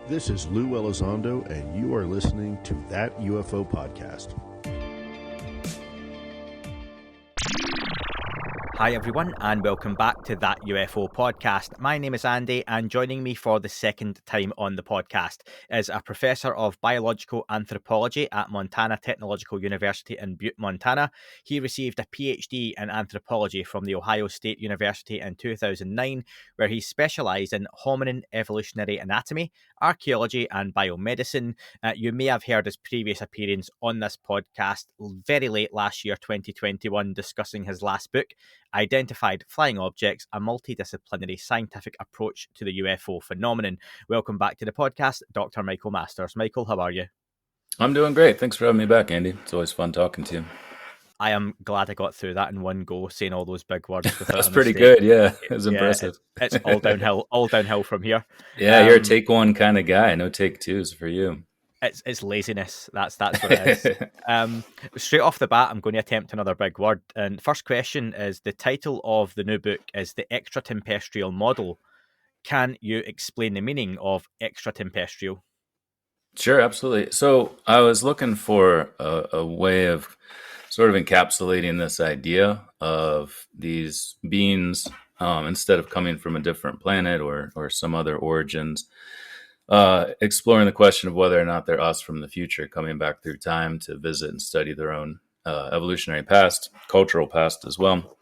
This is Lou Elizondo, and you are listening to That UFO Podcast. Hi everyone, and welcome back to That UFO Podcast. My name is Andy, and joining me for the second time on the podcast is a professor of biological anthropology at Montana Technological University in Butte, Montana. He received a PhD in anthropology from The Ohio State University in 2009, where he specialised in hominin evolutionary anatomy, archaeology, and biomedicine. You may have heard his previous appearance on this podcast very late last year, 2021, discussing his last book, Identified Flying Objects, a multidisciplinary scientific approach to the UFO phenomenon. Welcome back to the podcast, Dr. Michael Masters. Michael, how are you? I'm doing great. Thanks for having me back, Andy. It's always fun talking to you. I am glad I got through that in one go, saying all those big words. That's pretty good, yeah. It was impressive. It's all downhill from here. Yeah, you're a take one kind of guy. No take twos for you. It's laziness. That's what it is. Straight off the bat, I'm going to attempt another big word. And first question is, the title of the new book is The Extratempestrial Model. Can you explain the meaning of extratempestrial? Sure, absolutely. So I was looking for a way of sort of encapsulating this idea of these beings, instead of coming from a different planet or some other origins, exploring the question of whether or not they're us from the future, coming back through time to visit and study their own evolutionary past, cultural past as well.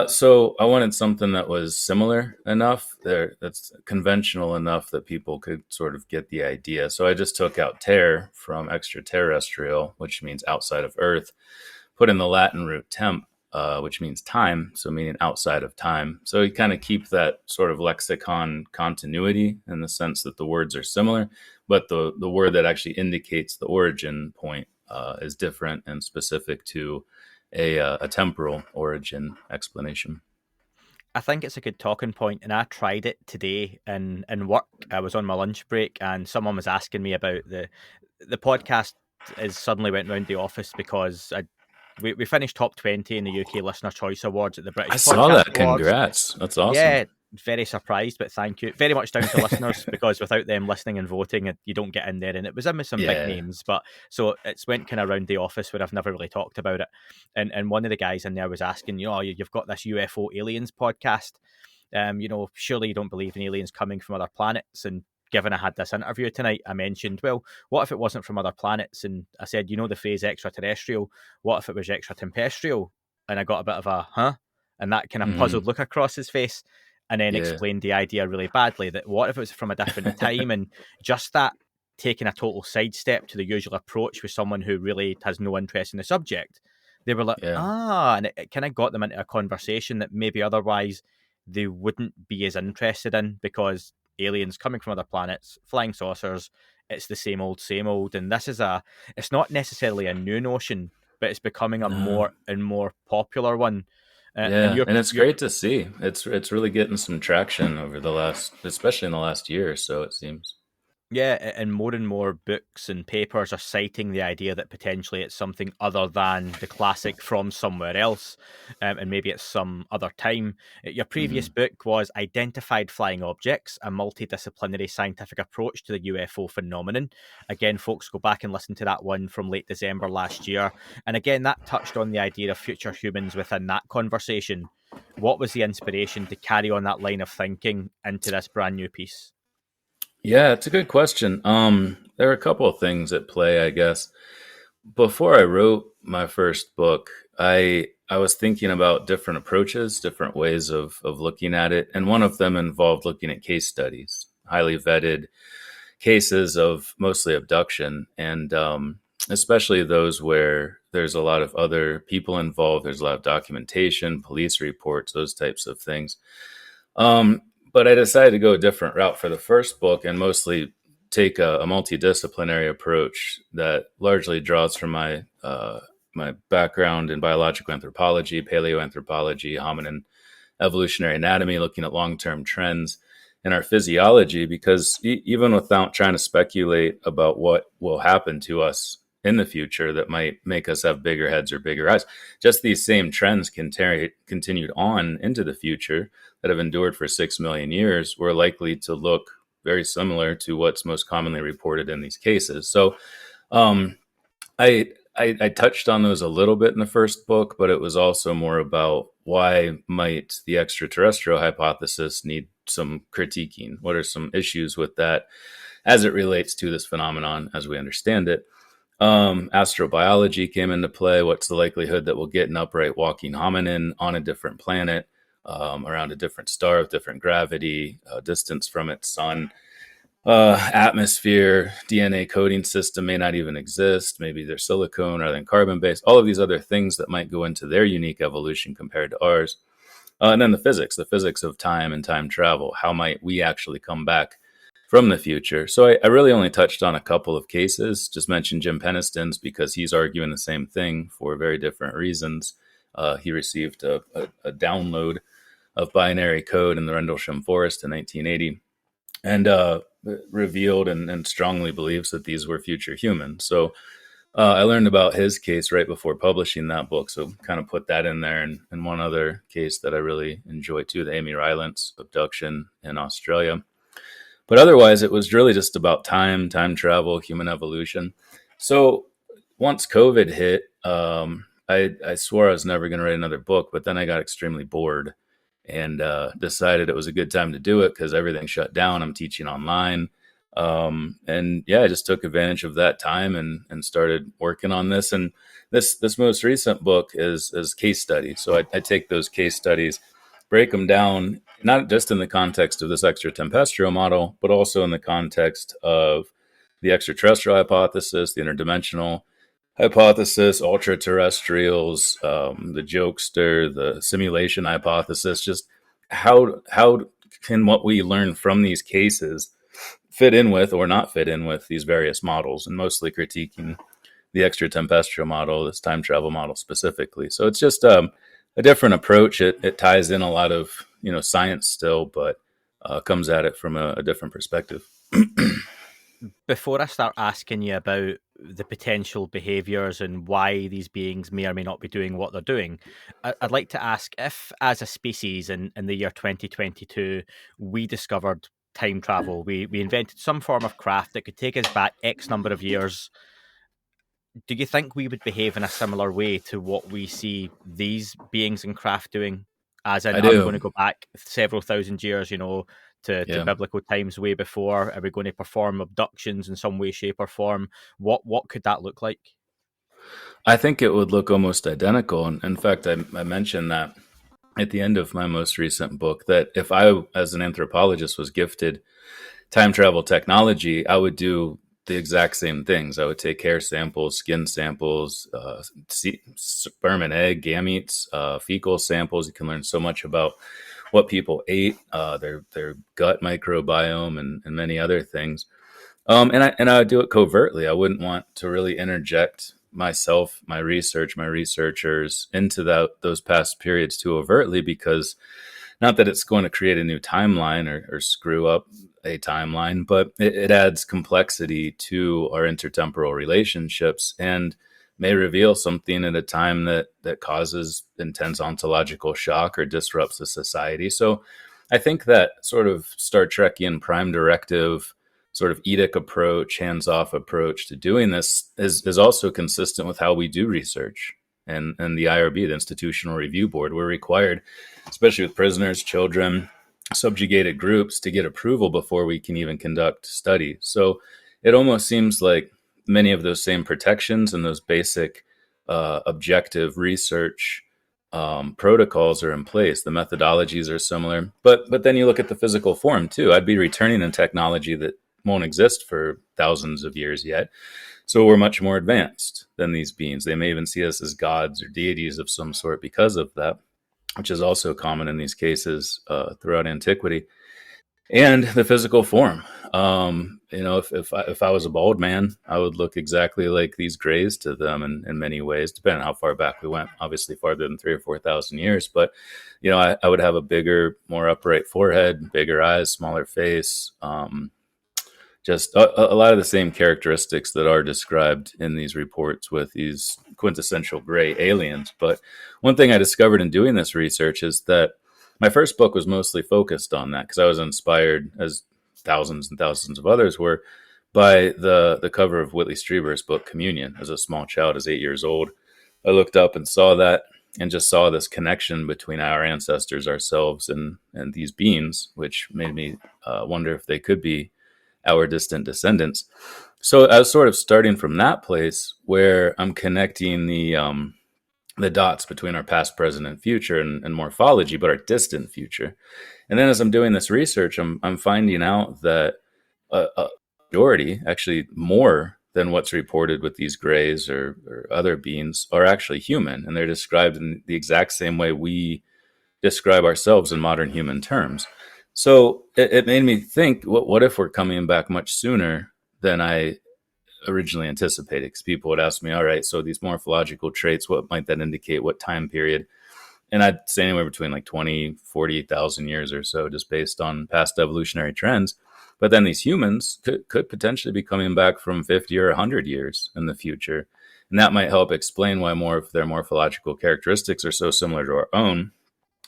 So I wanted something that was similar enough, that's conventional enough that people could sort of get the idea. So I just took out ter from extraterrestrial, which means outside of Earth, put in the Latin root temp, which means time, so meaning outside of time. So you kind of keep that sort of lexicon continuity in the sense that the words are similar, but the word that actually indicates the origin point is different and specific to a temporal origin explanation. I think it's a good talking point, and I tried it today in work. I was on my lunch break, and someone was asking me about the podcast. Suddenly went round the office because we finished top 20 in the UK Listener Choice Awards at the British Podcast Saw that. Awards. Congrats. That's awesome. Yeah, very surprised, but thank you. Very much down to listeners, because without them listening and voting, you don't get in there. And it was in with some big names, but so it's went kind of around the office where I've never really talked about it. And one of the guys in there was asking, you've got this UFO aliens podcast. Surely you don't believe in aliens coming from other planets. And given I had this interview tonight, I mentioned, well, what if it wasn't from other planets? And I said, the phrase extraterrestrial, what if it was extratempestrial? And I got a bit of a, huh? And that kind of puzzled look across his face, and then explained the idea really badly, that what if it was from a different time? And just that taking a total sidestep to the usual approach with someone who really has no interest in the subject. They were like, and it kind of got them into a conversation that maybe otherwise they wouldn't be as interested in, because aliens coming from other planets, flying saucers, it's the same old, and this is it's not necessarily a new notion, but it's becoming a more and more popular one. And it's great to see. It's really getting some traction over especially in the last year or so, it seems. Yeah, and more books and papers are citing the idea that potentially it's something other than the classic from somewhere else, and maybe it's some other time. Your previous book was Identified Flying Objects, a multidisciplinary scientific approach to the UFO phenomenon. Again, folks, go back and listen to that one from late December last year. And again, that touched on the idea of future humans within that conversation. What was the inspiration to carry on that line of thinking into this brand new piece? Yeah, it's a good question. There are a couple of things at play, I guess. Before I wrote my first book, I was thinking about different approaches, different ways of looking at it. And one of them involved looking at case studies, highly vetted cases of mostly abduction, and especially those where there's a lot of other people involved. There's a lot of documentation, police reports, those types of things. But I decided to go a different route for the first book and mostly take a multidisciplinary approach that largely draws from my background in biological anthropology, paleoanthropology, hominin evolutionary anatomy, looking at long-term trends in our physiology, because even without trying to speculate about what will happen to us in the future that might make us have bigger heads or bigger eyes, just these same trends continued on into the future that have endured for 6 million years, we're likely to look very similar to what's most commonly reported in these cases. So I touched on those a little bit in the first book, but it was also more about why might the extraterrestrial hypothesis need some critiquing? What are some issues with that as it relates to this phenomenon as we understand it? Astrobiology came into play. What's the likelihood that we'll get an upright walking hominin on a different planet, around a different star with different gravity, distance from its sun? Atmosphere, DNA coding system may not even exist. Maybe they're silicone rather than carbon based. All of these other things that might go into their unique evolution compared to ours. And then the physics of time and time travel. How might we actually come back from the future? So I really only touched on a couple of cases, just mentioned Jim Peniston's because he's arguing the same thing for very different reasons. He received a download of binary code in the Rendlesham Forest in 1980 and revealed and strongly believes that these were future humans. So I learned about his case right before publishing that book. So kind of put that in there. And one other case that I really enjoy too, the Amy Rylance abduction in Australia. But otherwise, it was really just about time travel, human evolution. So once COVID hit, I swore I was never going to write another book, but then I got extremely bored and decided it was a good time to do it because everything shut down. I'm teaching online. And yeah, I just took advantage of that time and started working on this. And this most recent book is case studies. So I take those case studies, break them down, not just in the context of this extratempestrial model, but also in the context of the extraterrestrial hypothesis, the interdimensional hypothesis, ultra-terrestrials, the jokester, the simulation hypothesis. Just how can what we learn from these cases fit in with or not fit in with these various models, and mostly critiquing the extratempestrial model, this time travel model specifically. So it's just a different approach. It ties in a lot of science still, but comes at it from a different perspective. Before I start asking you about the potential behaviors and why these beings may or may not be doing what they're doing, I'd like to ask if, as a species in the year 2022, we discovered time travel, we invented some form of craft that could take us back X number of years, do you think we would behave in a similar way to what we see these beings in craft doing? As in, are we going to go back several thousand years, to biblical times way before? Are we going to perform abductions in some way, shape, or form? What could that look like? I think it would look almost identical. And in fact, I mentioned that at the end of my most recent book, that if I, as an anthropologist, was gifted time travel technology, I would do the exact same things. I would take hair samples, skin samples, sperm and egg, gametes, fecal samples. You can learn so much about what people ate, their gut microbiome, and many other things. And I would do it covertly. I wouldn't want to really interject myself, my research, my researchers into those past periods too overtly, because not that it's going to create a new timeline or screw up a timeline, but it adds complexity to our intertemporal relationships and may reveal something at a time that causes intense ontological shock or disrupts a society. So I think that sort of Star Trekian prime directive, sort of edict approach, hands-off approach to doing this is also consistent with how we do research. And the IRB, the Institutional Review Board, we're required, especially with prisoners, children, subjugated groups, to get approval before we can even conduct studies. So it almost seems like many of those same protections and those basic objective research protocols are in place. The methodologies are similar, but then you look at the physical form too. I'd be returning a technology that won't exist for thousands of years yet. So we're much more advanced than these beings. They may even see us as gods or deities of some sort because of that, which is also common in these cases throughout antiquity. And the physical form. If I was a bald man, I would look exactly like these grays to them in many ways, depending on how far back we went. Obviously, farther than 3,000 or 4,000 years. But I would have a bigger, more upright forehead, bigger eyes, smaller face. Just a lot of the same characteristics that are described in these reports with these quintessential gray aliens. But one thing I discovered in doing this research is that my first book was mostly focused on that because I was inspired, as thousands and thousands of others were by the cover of Whitley Strieber's book Communion. As a small child, as 8 years old, I looked up and saw that, and just saw this connection between our ancestors, ourselves, and these beings, which made me wonder if they could be our distant descendants. So I was sort of starting from that place where I'm connecting the dots between our past, present, and future, and morphology, but our distant future. And then as I'm doing this research, I'm finding out that a majority, actually more than what's reported with these grays or other beings, are actually human, and they're described in the exact same way we describe ourselves in modern human terms. So it made me think, what if we're coming back much sooner than I originally anticipated? Because people would ask me, all right, so these morphological traits, what might that indicate? What time period? And I'd say anywhere between like 20, 40,000 years or so, just based on past evolutionary trends. But then these humans could potentially be coming back from 50 or 100 years in the future. And that might help explain why more of their morphological characteristics are so similar to our own.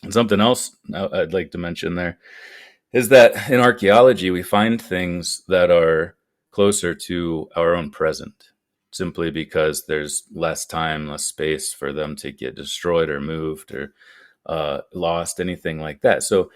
And something else I'd like to mention there is that in archaeology, we find things that are closer to our own present, simply because there's less time, less space for them to get destroyed or moved or lost, anything like that. So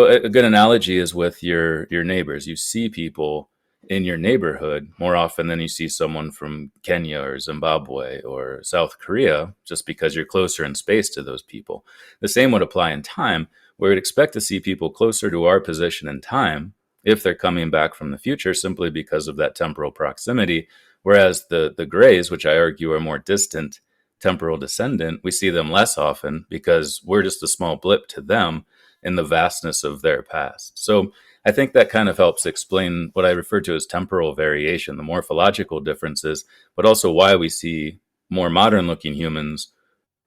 a good analogy is with your neighbors. You see people in your neighborhood more often than you see someone from Kenya or Zimbabwe or South Korea, just because you're closer in space to those people. The same would apply in time, where we'd expect to see people closer to our position in time if they're coming back from the future, simply because of that temporal proximity. Whereas the grays, which I argue are more distant temporal descendant, we see them less often because we're just a small blip to them in the vastness of their past. So I think that kind of helps explain what I refer to as temporal variation, the morphological differences, but also why we see more modern looking humans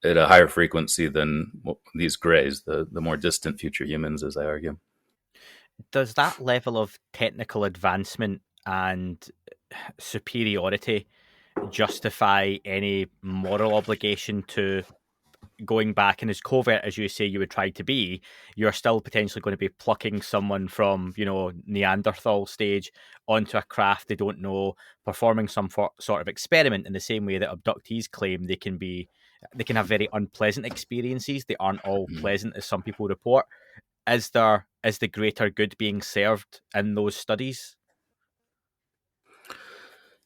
at a higher frequency than these grays, the more distant future humans, as I argue. Does that level of technical advancement and superiority justify any moral obligation to going back? And as covert as you say you would try to be, you're still potentially going to be plucking someone from, Neanderthal stage onto a craft they don't know, performing some sort of experiment, in the same way that abductees claim they can have very unpleasant experiences. They aren't all pleasant, as some people report. Is the greater good being served in those studies?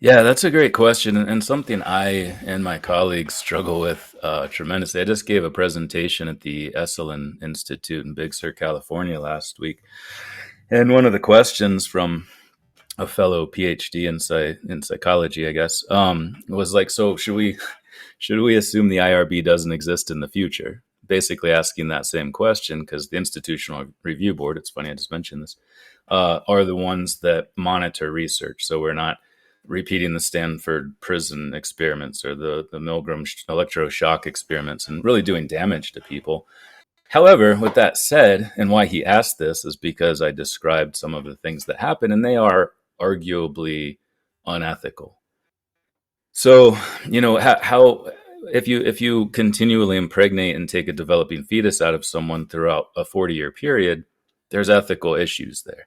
Yeah, that's a great question, and something I and my colleagues struggle with tremendously. I just gave a presentation at the Esalen Institute in Big Sur, California last week, and one of the questions from a fellow PhD in psychology, I guess, was like, so should we assume the IRB doesn't exist in the future? Basically asking that same question, because the Institutional Review Board, it's funny I just mentioned this, are the ones that monitor research. So we're not repeating the Stanford prison experiments or the Milgram electroshock experiments and really doing damage to people. However, with that said, and why he asked this is because I described some of the things that happen, and they are arguably unethical. So, how if you continually impregnate and take a developing fetus out of someone throughout a 40-year period, there's ethical issues there.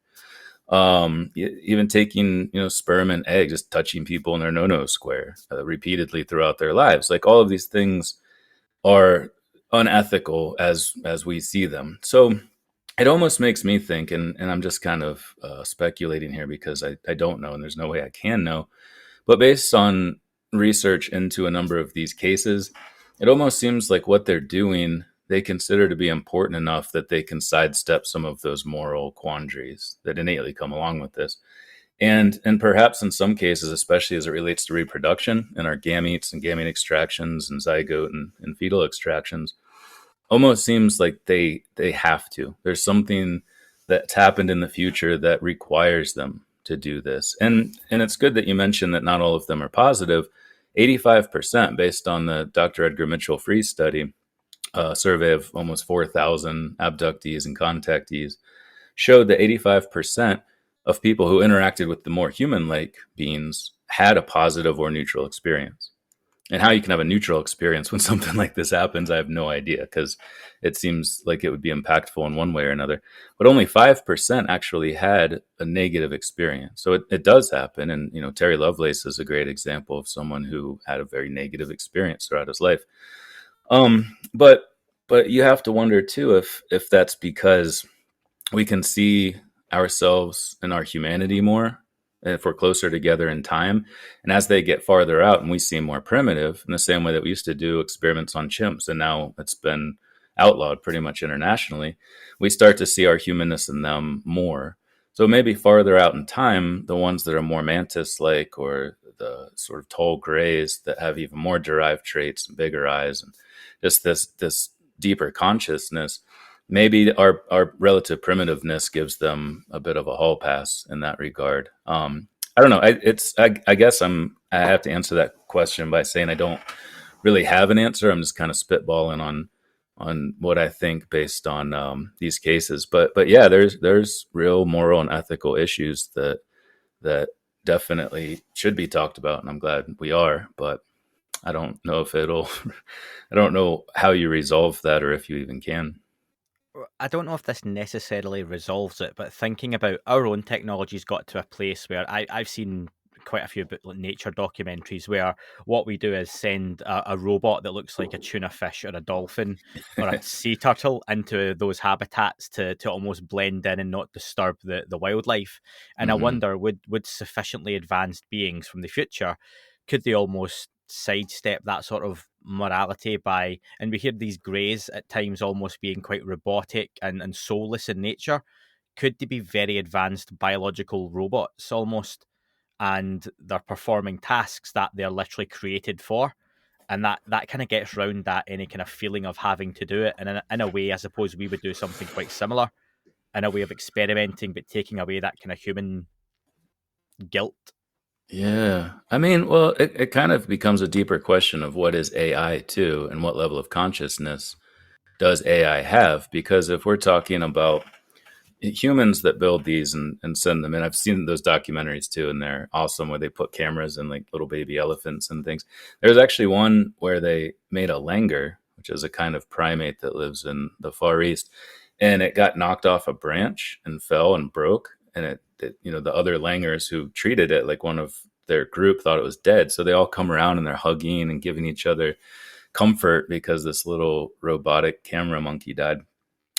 Even taking, sperm and egg, just touching people in their no-no square repeatedly throughout their lives. Like, all of these things are unethical as we see them. So it almost makes me think, and I'm just kind of speculating here because I don't know, and there's no way I can know, but based on research into a number of these cases, it almost seems like what they're doing, they consider to be important enough that they can sidestep some of those moral quandaries that innately come along with this. And perhaps in some cases, especially as it relates to reproduction and our gametes and gamete extractions and zygote and fetal extractions, almost seems like they have to. There's something that's happened in the future that requires them to do this. And it's good that you mentioned that not all of them are positive. 85%, based on the Dr. Edgar Mitchell Free study, a survey of almost 4,000 abductees and contactees, showed that 85% of people who interacted with the more human-like beings had a positive or neutral experience. And how you can have a neutral experience when something like this happens, I have no idea, because it seems like it would be impactful in one way or another. But only 5% actually had a negative experience. So it does happen. And, Terry Lovelace is a great example of someone who had a very negative experience throughout his life. But you have to wonder too, if that's because we can see ourselves and our humanity more if we're closer together in time. And as they get farther out and we seem more primitive, in the same way that we used to do experiments on chimps, and now it's been outlawed pretty much internationally, we start to see our humanness in them more. So maybe farther out in time, the ones that are more mantis-like, or the sort of tall grays that have even more derived traits and bigger eyes and just this deeper consciousness, maybe our relative primitiveness gives them a bit of a hall pass in that regard. I don't know. I guess I have to answer that question by saying I don't really have an answer. I'm just kind of spitballing on what I think based on these cases. But yeah, there's real moral and ethical issues that definitely should be talked about, and I'm glad we are. But I don't know if I don't know how you resolve that, or if you even can. I don't know if this necessarily resolves it, but thinking about our own technology's got to a place where I've seen quite a few nature documentaries where what we do is send a robot that looks like a tuna fish or a dolphin or a sea turtle into those habitats to almost blend in and not disturb the wildlife. And I wonder, would sufficiently advanced beings from the future, could they almost sidestep that sort of morality by, and we hear these greys at times almost being quite robotic and soulless in nature, could they be very advanced biological robots almost, and they're performing tasks that they're literally created for, and that kind of gets round that any kind of feeling of having to do it, and in a way I suppose we would do something quite similar, in a way of experimenting but taking away that kind of human guilt. Yeah. I mean, well, it kind of becomes a deeper question of what is AI too, and what level of consciousness does AI have? Because if we're talking about humans that build these and send them in, I've seen those documentaries too, and they're awesome, where they put cameras in like little baby elephants and things. There's actually one where they made a langur, which is a kind of primate that lives in the Far East, and it got knocked off a branch and fell and broke. And it the other langurs who treated it, like one of their group, thought it was dead. So they all come around and they're hugging and giving each other comfort because this little robotic camera monkey died.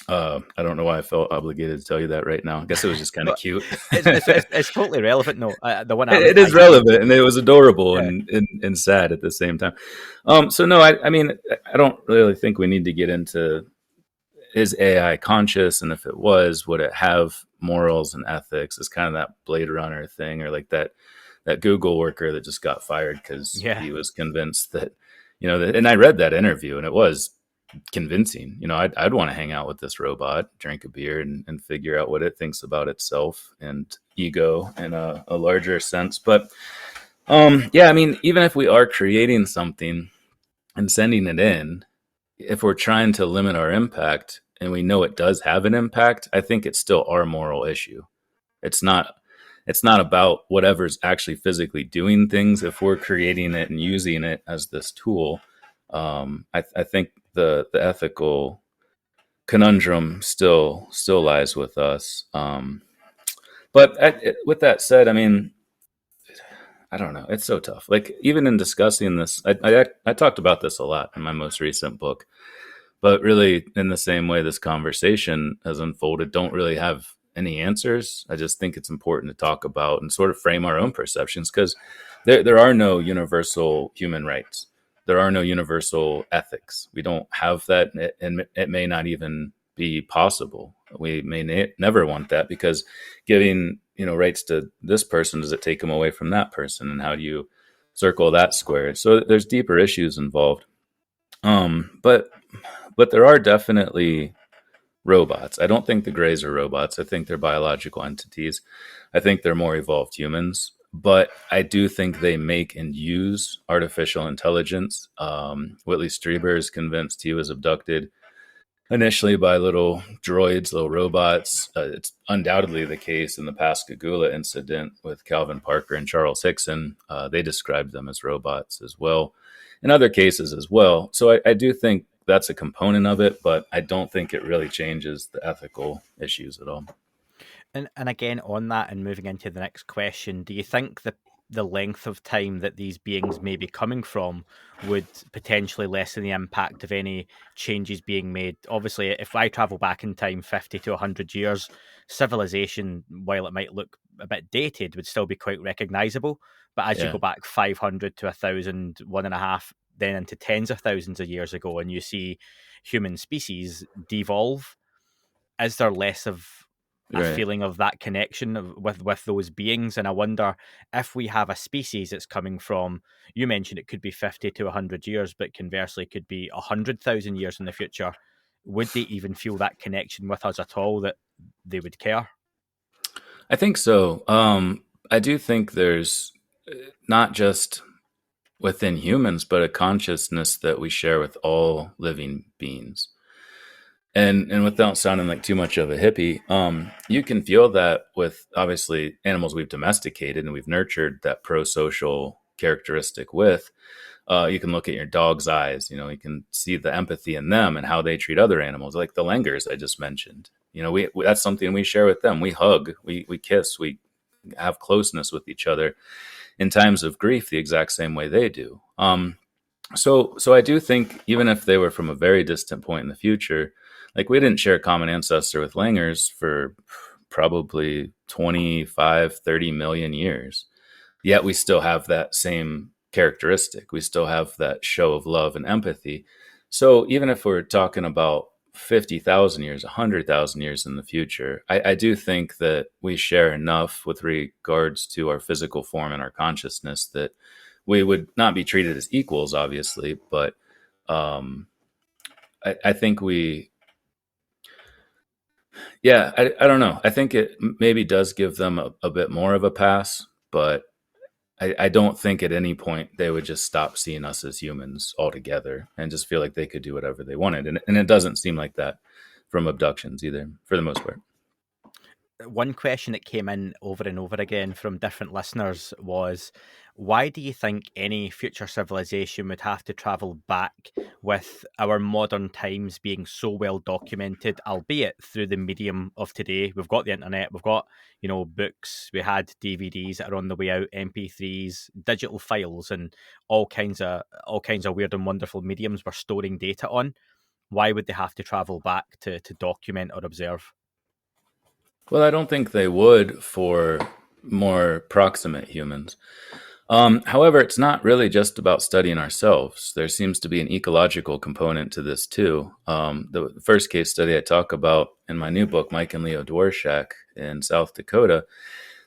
I don't know why I felt obligated to tell you that right now. I guess it was just kind of cute. It's totally relevant. No, the one it is relevant, and it was adorable, yeah, and sad at the same time. So no, I mean, I don't really think we need to get into, is AI conscious, and if it was, would it have morals and ethics? It's kind of that Blade Runner thing, or like that Google worker that just got fired because he was convinced that, and I read that interview, and it was convincing. I'd want to hang out with this robot, drink a beer, and figure out what it thinks about itself and ego in a larger sense. But yeah, I mean, even if we are creating something and sending it in, if we're trying to limit our impact and we know it does have an impact, I think it's still our moral issue. It's not about whatever's actually physically doing things. If we're creating it and using it as this tool, I think the ethical conundrum still lies with us. But with that said, I mean, I don't know. It's so tough. Like, even in discussing this, I talked about this a lot in my most recent book, but really in the same way this conversation has unfolded, don't really have any answers. I just think it's important to talk about and sort of frame our own perceptions, because there are no universal human rights. There are no universal ethics. We don't have that, and it may not even be possible. We may never want that, because giving rights to this person, does it take them away from that person, and how do you circle that square? So there's deeper issues involved. But there are definitely robots. I don't think the Greys are robots. I think they're biological entities. I think they're more evolved humans. But I do think they make and use artificial intelligence. Whitley Strieber is convinced he was abducted. initially by little droids, little robots. It's undoubtedly the case in the Pascagoula incident with Calvin Parker and Charles Hickson. They described them as robots as well, in other cases as well. So I do think that's a component of it, but I don't think it really changes the ethical issues at all. And again, on that, and moving into the next question, do you think the length of time that these beings may be coming from would potentially lessen the impact of any changes being made? Obviously, if I travel back in time 50 to 100 years, civilization, while it might look a bit dated, would still be quite recognizable. But as you go back 500 to 1,000, 1.5, then into tens of thousands of years ago, and you see human species devolve, is there less of a feeling of that connection with those beings? And I wonder if we have a species that's coming from, you mentioned it could be 50 to 100 years, but conversely could be 100,000 years in the future. Would they even feel that connection with us at all, that they would care? I think so. I do think there's not just within humans, but a consciousness that we share with all living beings. And without sounding like too much of a hippie, you can feel that with obviously animals we've domesticated and we've nurtured that pro-social characteristic with. You can look at your dog's eyes, you can see the empathy in them and how they treat other animals, like the langurs I just mentioned. We that's something we share with them. We hug, we kiss, we have closeness with each other in times of grief the exact same way they do. So I do think even if they were from a very distant point in the future, like we didn't share a common ancestor with langurs for probably 25, 30 million years. Yet we still have that same characteristic. We still have that show of love and empathy. So even if we're talking about 50,000 years, 100,000 years in the future, I do think that we share enough with regards to our physical form and our consciousness that we would not be treated as equals, obviously, but I think I don't know. I think it maybe does give them a bit more of a pass, but I don't think at any point they would just stop seeing us as humans altogether and just feel like they could do whatever they wanted. And it doesn't seem like that from abductions either, for the most part. One question that came in over and over again from different listeners was, why do you think any future civilization would have to travel back with our modern times being so well documented, albeit through the medium of today? We've got the internet, we've got, books, we had DVDs that are on the way out, MP3s, digital files, and all kinds of weird and wonderful mediums we're storing data on. Why would they have to travel back to document or observe? Well, I don't think they would for more proximate humans. However, it's not really just about studying ourselves. There seems to be an ecological component to this too. The first case study I talk about in my new book, Mike and Leo Dworshak in South Dakota,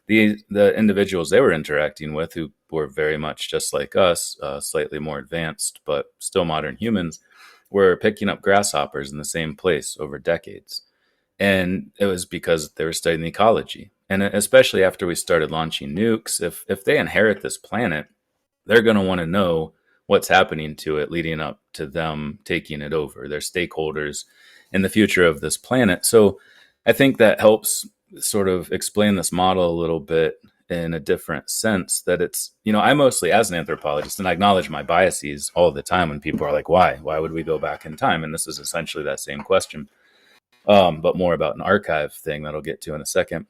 the individuals they were interacting with, who were very much just like us, slightly more advanced, but still modern humans, were picking up grasshoppers in the same place over decades. And it was because they were studying the ecology. And especially after we started launching nukes, if they inherit this planet, they're going to want to know what's happening to it leading up to them taking it over. They're stakeholders in the future of this planet. So I think that helps sort of explain this model a little bit in a different sense, that it's, I mostly, as an anthropologist, and I acknowledge my biases all the time when people are like, why would we go back in time? And this is essentially that same question. But more about an archive thing that I'll get to in a second.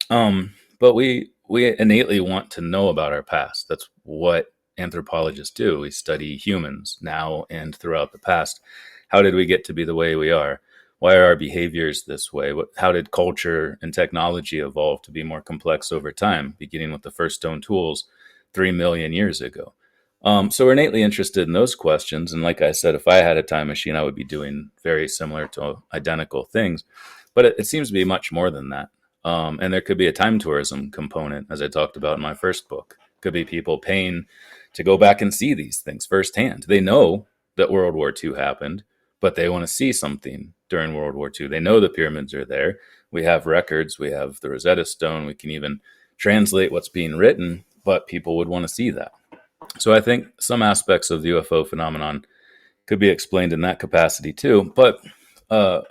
But we innately want to know about our past. That's what anthropologists do. We study humans now and throughout the past. How did we get to be the way we are? Why are our behaviors this way? How did culture and technology evolve to be more complex over time, beginning with the first stone tools 3 million years ago? So we're innately interested in those questions. And like I said, if I had a time machine, I would be doing very similar to identical things. But it seems to be much more than that. And there could be a time tourism component, as I talked about in my first book. Could be people paying to go back and see these things firsthand. They know that World War II happened, but they want to see something during World War II. They know the pyramids are there. We have records. We have the Rosetta Stone. We can even translate what's being written, but people would want to see that. So I think some aspects of the UFO phenomenon could be explained in that capacity too. But Uh,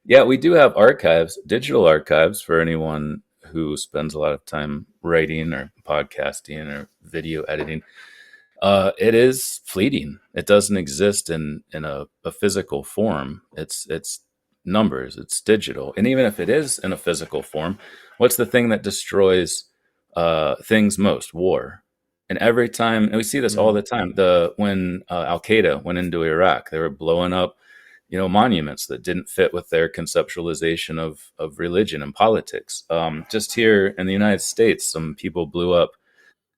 yeah, we do have archives, digital archives for anyone who spends a lot of time writing or podcasting or video editing. It is fleeting. It doesn't exist in a physical form. It's numbers. It's digital. And even if it is in a physical form, what's the thing that destroys things most? War. And every time, and we see this all the time. When Al Qaeda went into Iraq, they were blowing up, monuments that didn't fit with their conceptualization of religion and politics. Just here in the United States, some people blew up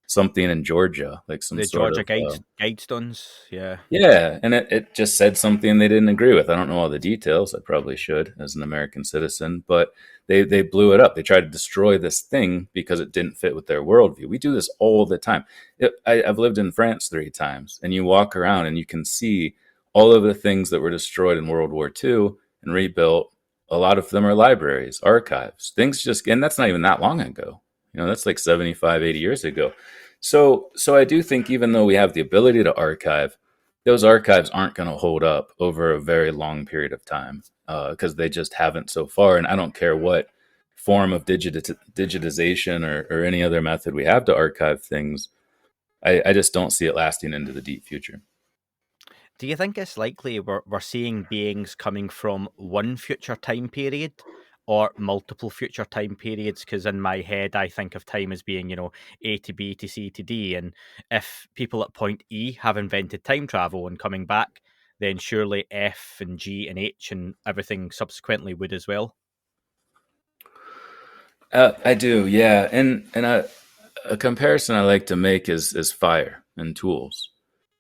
something in Georgia, like some The sort Georgia of Guidestones, yeah. yeah, and it just said something they didn't agree with. I don't know all the details. I probably should as an American citizen, but they blew it up. They tried to destroy this thing because it didn't fit with their worldview. We do this all the time. I've lived in France 3 times, and you walk around and you can see all of the things that were destroyed in World War II and rebuilt. A lot of them are libraries, archives, things just, and that's not even that long ago. That's like 75, 80 years ago. So I do think even though we have the ability to archive, those archives aren't going to hold up over a very long period of time because they just haven't so far. And I don't care what form of digitization or any other method we have to archive things. I just don't see it lasting into the deep future. Do you think it's likely we're seeing beings coming from one future time period or multiple future time periods? Because in my head, I think of time as being, A to B to C to D. And if people at point E have invented time travel and coming back, then surely F and G and H and everything subsequently would as well. I do, yeah. And a comparison I like to make is fire and tools.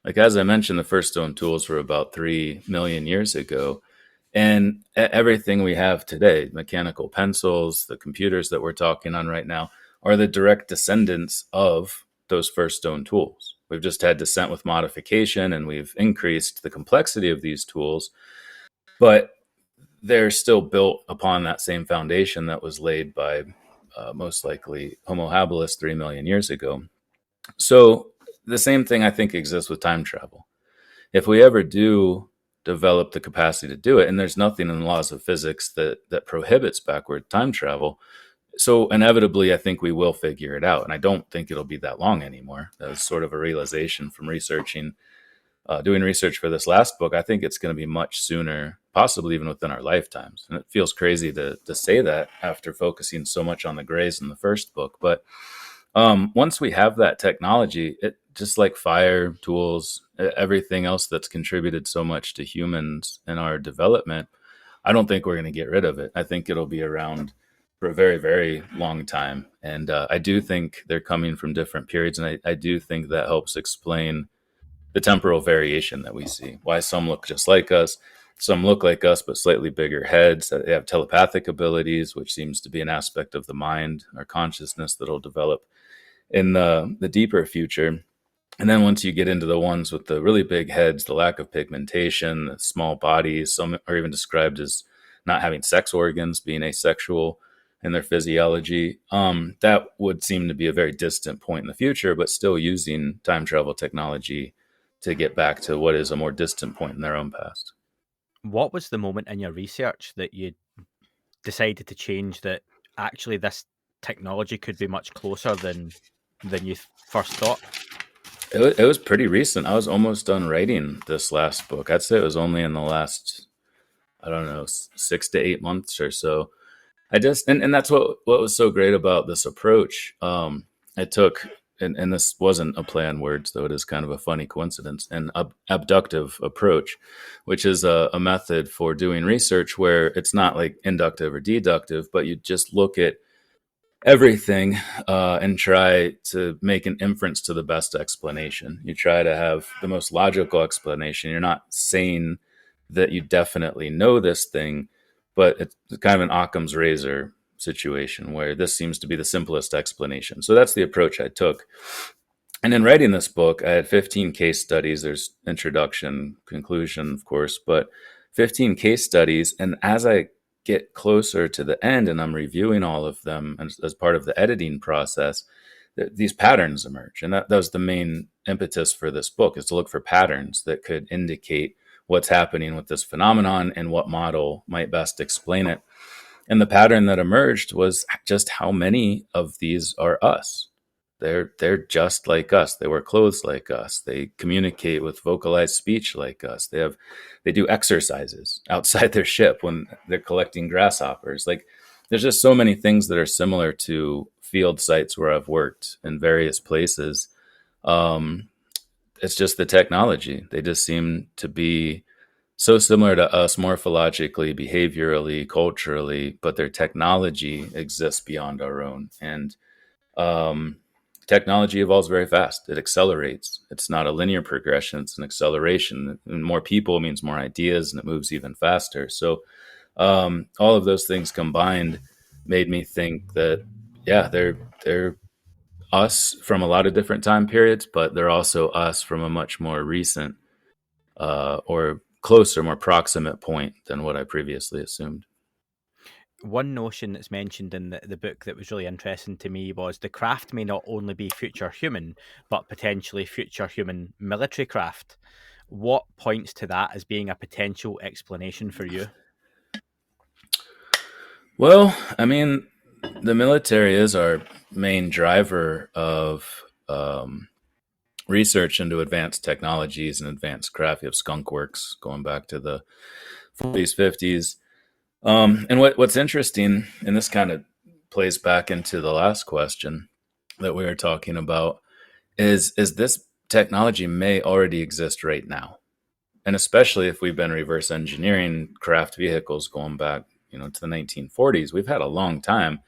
Like, as I mentioned, the first stone tools were about 3 million years ago. And everything we have today, mechanical pencils, the computers that we're talking on right now, are the direct descendants of those first stone tools. We've just had descent with modification, and we've increased the complexity of these tools, but they're still built upon that same foundation that was laid by most likely Homo habilis 3 million years ago. So the same thing I think exists with time travel. If we ever do develop the capacity to do it, and there's nothing in the laws of physics that prohibits backward time travel, so inevitably I think we will figure it out. And I don't think it'll be that long anymore. That was sort of a realization from doing research for this last book. I think it's going to be much sooner, possibly even within our lifetimes. And it feels crazy to say that after focusing so much on the grays in the first book. But once we have that technology, it just like fire, tools, everything else that's contributed so much to humans and our development, I don't think we're going to get rid of it. I think it'll be around for a very, very long time. And I do think they're coming from different periods. And I do think that helps explain the temporal variation that we see, why some look just like us, some look like us, but slightly bigger heads. They have telepathic abilities, which seems to be an aspect of the mind or consciousness that'll develop in the deeper future. And then once you get into the ones with the really big heads, the lack of pigmentation, the small bodies, some are even described as not having sex organs, being asexual in their physiology. That would seem to be a very distant point in the future, but still using time travel technology to get back to what is a more distant point in their own past. What was the moment in your research that you decided to change, that actually this technology could be much closer than you first thought? It was pretty recent. I was almost done writing this last book. I'd say it was only in the last, I don't know, 6 to 8 months or so. And that's what was so great about this approach. I took, and this wasn't a play on words, though it is kind of a funny coincidence, an abductive approach, which is a method for doing research where it's not like inductive or deductive, but you just look at everything and try to make an inference to the best explanation. You try to have the most logical explanation. You're not saying that you definitely know this thing, but it's kind of an Occam's razor situation where this seems to be the simplest explanation. So that's the approach I took. And in writing this book, I had 15 case studies. There's introduction, conclusion, of course, but 15 case studies. And as I get closer to the end and I'm reviewing all of them as part of the editing process, these patterns emerge. And that was the main impetus for this book, is to look for patterns that could indicate what's happening with this phenomenon and what model might best explain it. And the pattern that emerged was just how many of these are us. They're just like us. They wear clothes like us. They communicate with vocalized speech like us. They do exercises outside their ship when they're collecting grasshoppers. Like, there's just so many things that are similar to field sites where I've worked in various places. It's just the technology. They just seem to be so similar to us morphologically, behaviorally, culturally, but their technology exists beyond our own. And technology evolves very fast. It accelerates. It's not a linear progression. It's an acceleration. And more people means more ideas, and it moves even faster. So all of those things combined made me think that, yeah, they're us from a lot of different time periods, but they're also us from a much more recent or closer, more proximate point than what I previously assumed. One notion that's mentioned in the book that was really interesting to me was the craft may not only be future human, but potentially future human military craft. What points to that as being a potential explanation for you? Well, I mean, the military is our main driver of research into advanced technologies and advanced craft. You have skunk works going back to the 40s, 50s. And what's interesting, and this kind of plays back into the last question that we were talking about, is this technology may already exist right now. And especially if we've been reverse engineering craft vehicles going back, to the 1940s, we've had a long time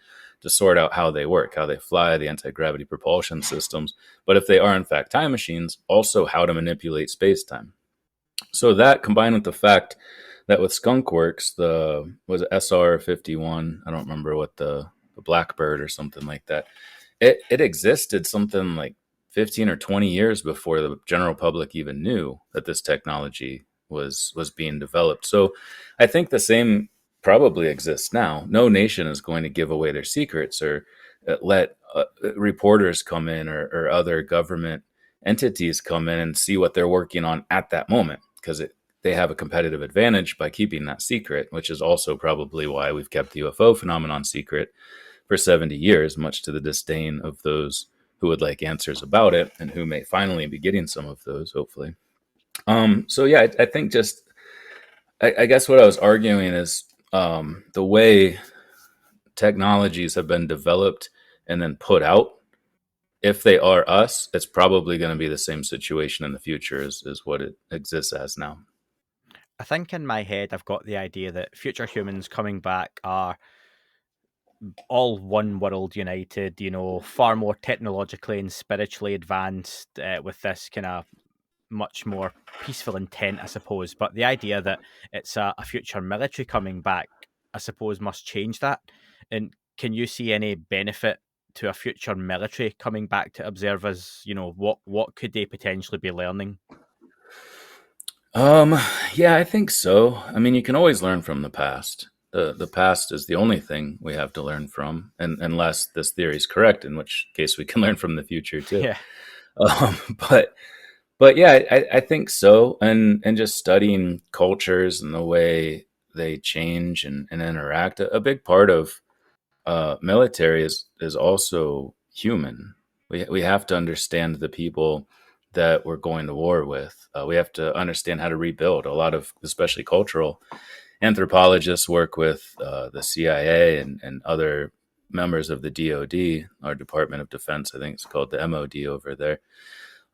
to sort out how they work, how they fly, the anti-gravity propulsion systems. But if they are in fact time machines, also how to manipulate space-time. So that, combined with the fact that with Skunk Works, was it SR-51? I don't remember what the Blackbird or something like that. It existed something like 15 or 20 years before the general public even knew that this technology was being developed. So I think the same probably exists now. No nation is going to give away their secrets or let reporters come in or other government entities come in and see what they're working on at that moment, because they have a competitive advantage by keeping that secret, which is also probably why we've kept the UFO phenomenon secret for 70 years, much to the disdain of those who would like answers about it and who may finally be getting some of those, hopefully. So yeah, I think I guess what I was arguing is the way technologies have been developed and then put out, if they are us, it's probably going to be the same situation in the future as what it exists as now. I think in my head, I've got the idea that future humans coming back are all one world united, far more technologically and spiritually advanced with this kind of much more peaceful intent, I suppose. But the idea that it's a future military coming back, I suppose, must change that. And can you see any benefit to a future military coming back to observe us? What could they potentially be learning? Yeah, I think so. I mean, you can always learn from the past. The past is the only thing we have to learn from, and unless this theory is correct, in which case we can learn from the future too. Yeah. But yeah, I think so. And just studying cultures and the way they change and interact, a big part of military is also human. We have to understand the people that we're going to war with. We have to understand how to rebuild. A lot of, especially cultural anthropologists, work with the CIA and other members of the DoD, our Department of Defense. I think it's called the MOD over there,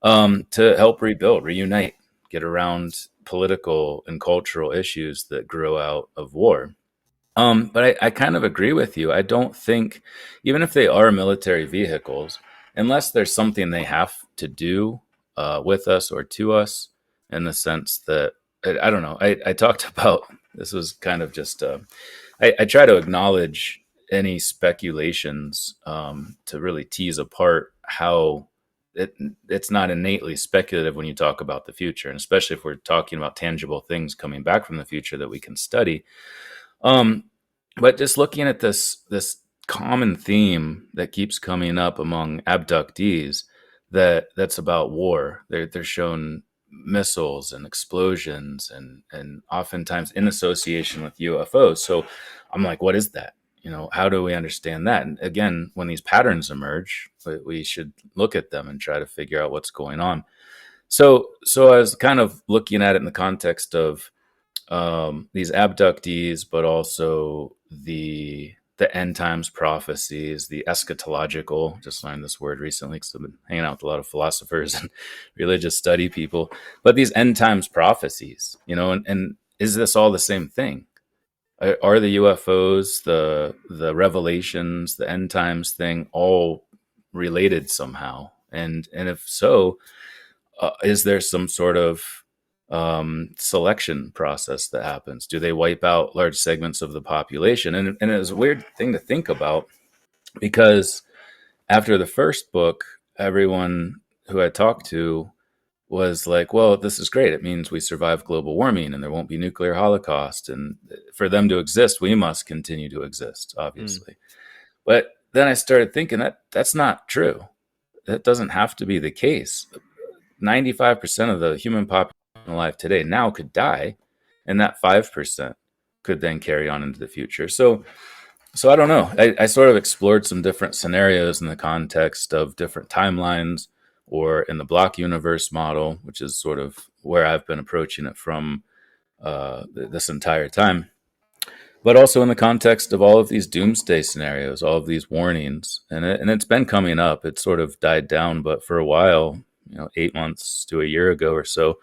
to help rebuild, reunite, get around political and cultural issues that grow out of war. But I kind of agree with you. I don't think, even if they are military vehicles, unless there's something they have to do with us or to us, in the sense that, I don't know, I talked about, this was kind of just, I try to acknowledge any speculations to really tease apart how it's not innately speculative when you talk about the future, and especially if we're talking about tangible things coming back from the future that we can study. But just looking at this common theme that keeps coming up among abductees, that's about war. They're shown missiles and explosions and oftentimes in association with UFOs. So I'm like, what is that? How do we understand that? And again, when these patterns emerge, we should look at them and try to figure out what's going on. So I was kind of looking at it in the context of these abductees, but also the end times prophecies, the eschatological. Just learned this word recently because I've been hanging out with a lot of philosophers and religious study people. But these end times prophecies, and is this all the same thing? Are the UFOs, the revelations, the end times thing, all related somehow? And if so, is there some sort of selection process that happens? Do they wipe out large segments of the population? And it was a weird thing to think about, because after the first book, everyone who I talked to was like, well, this is great. It means we survive global warming and there won't be nuclear holocaust. And for them to exist, we must continue to exist, obviously. But then I started thinking that's not true. That doesn't have to be the case. 95% of the human population alive today now could die, and that 5% could then carry on into the future. So I don't know. I sort of explored some different scenarios in the context of different timelines, or in the block universe model, which is sort of where I've been approaching it from this entire time. But also in the context of all of these doomsday scenarios, all of these warnings, and it's been coming up. It sort of died down, but for a while, 8 months to a year ago or so,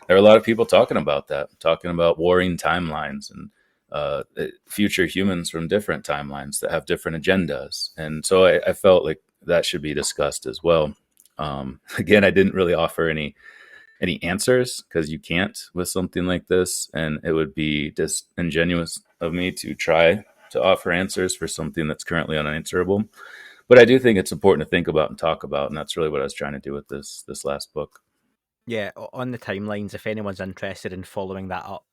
there are a lot of people talking about that, talking about warring timelines and future humans from different timelines that have different agendas. And so I felt like that should be discussed as well. Again, I didn't really offer any answers, because you can't with something like this, and it would be disingenuous of me to try to offer answers for something that's currently unanswerable. But I do think it's important to think about and talk about, and that's really what I was trying to do with this last book. Yeah, on the timelines, if anyone's interested in following that up,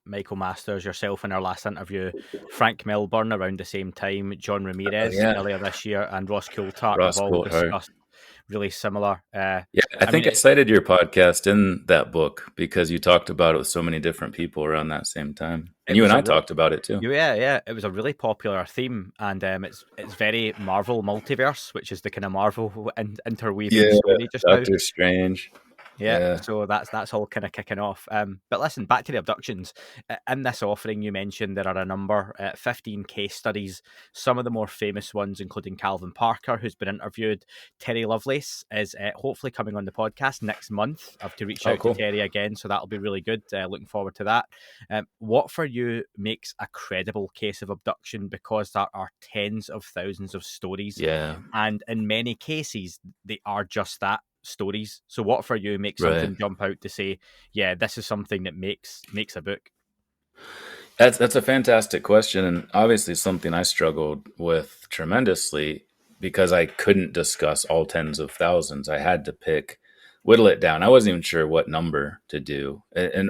Michael Masters, yourself in our last interview, Frank Milburn around the same time, John Ramirez earlier this year, and Ross Coulthard have all discussed really similar. I think I cited your podcast in that book because you talked about it with so many different people around that same time. And you and I talked about it too. Yeah. It was a really popular theme, and it's very Marvel multiverse, which is the kind of Marvel interweaving story just now. Doctor Strange. Yeah, so that's all kind of kicking off. But listen, back to the abductions. In this offering, you mentioned there are a number, 15 case studies. Some of the more famous ones, including Calvin Parker, who's been interviewed. Terry Lovelace is hopefully coming on the podcast next month. I have to reach out to Terry again, so that'll be really good. Looking forward to that. What for you makes a credible case of abduction? Because there are tens of thousands of stories. Yeah. And in many cases, they are just that. Stories. So what for you makes something jump out to say, yeah, this is something that makes a book? That's a fantastic question, and obviously something I struggled with tremendously, because I couldn't discuss all tens of thousands. I had to whittle it down. I wasn't even sure what number to do,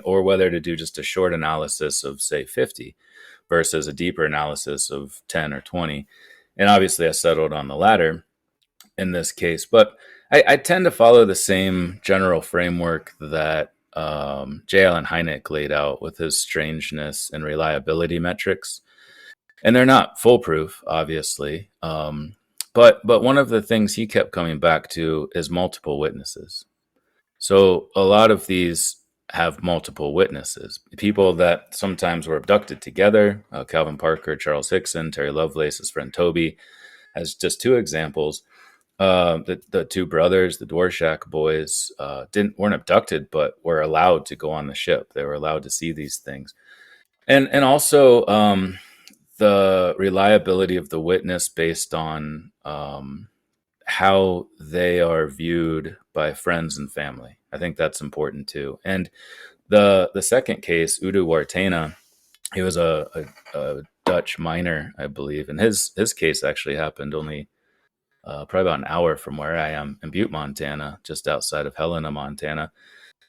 or whether to do just a short analysis of, say, 50 versus a deeper analysis of 10 or 20. And obviously I settled on the latter in this case, but I tend to follow the same general framework that J. Allen Hynek laid out with his strangeness and reliability metrics. And they're not foolproof, obviously. But one of the things he kept coming back to is multiple witnesses. So a lot of these have multiple witnesses, people that sometimes were abducted together. Calvin Parker, Charles Hickson, Terry Lovelace, his friend Toby, as just two examples. The two brothers, the Dworshak boys, weren't abducted, but were allowed to go on the ship. They were allowed to see these things, and also the reliability of the witness based on how they are viewed by friends and family. I think that's important too. And the second case, Udo Wartena, he was a Dutch miner, I believe, and his case actually happened only probably about an hour from where I am in Butte, Montana, just outside of Helena, Montana.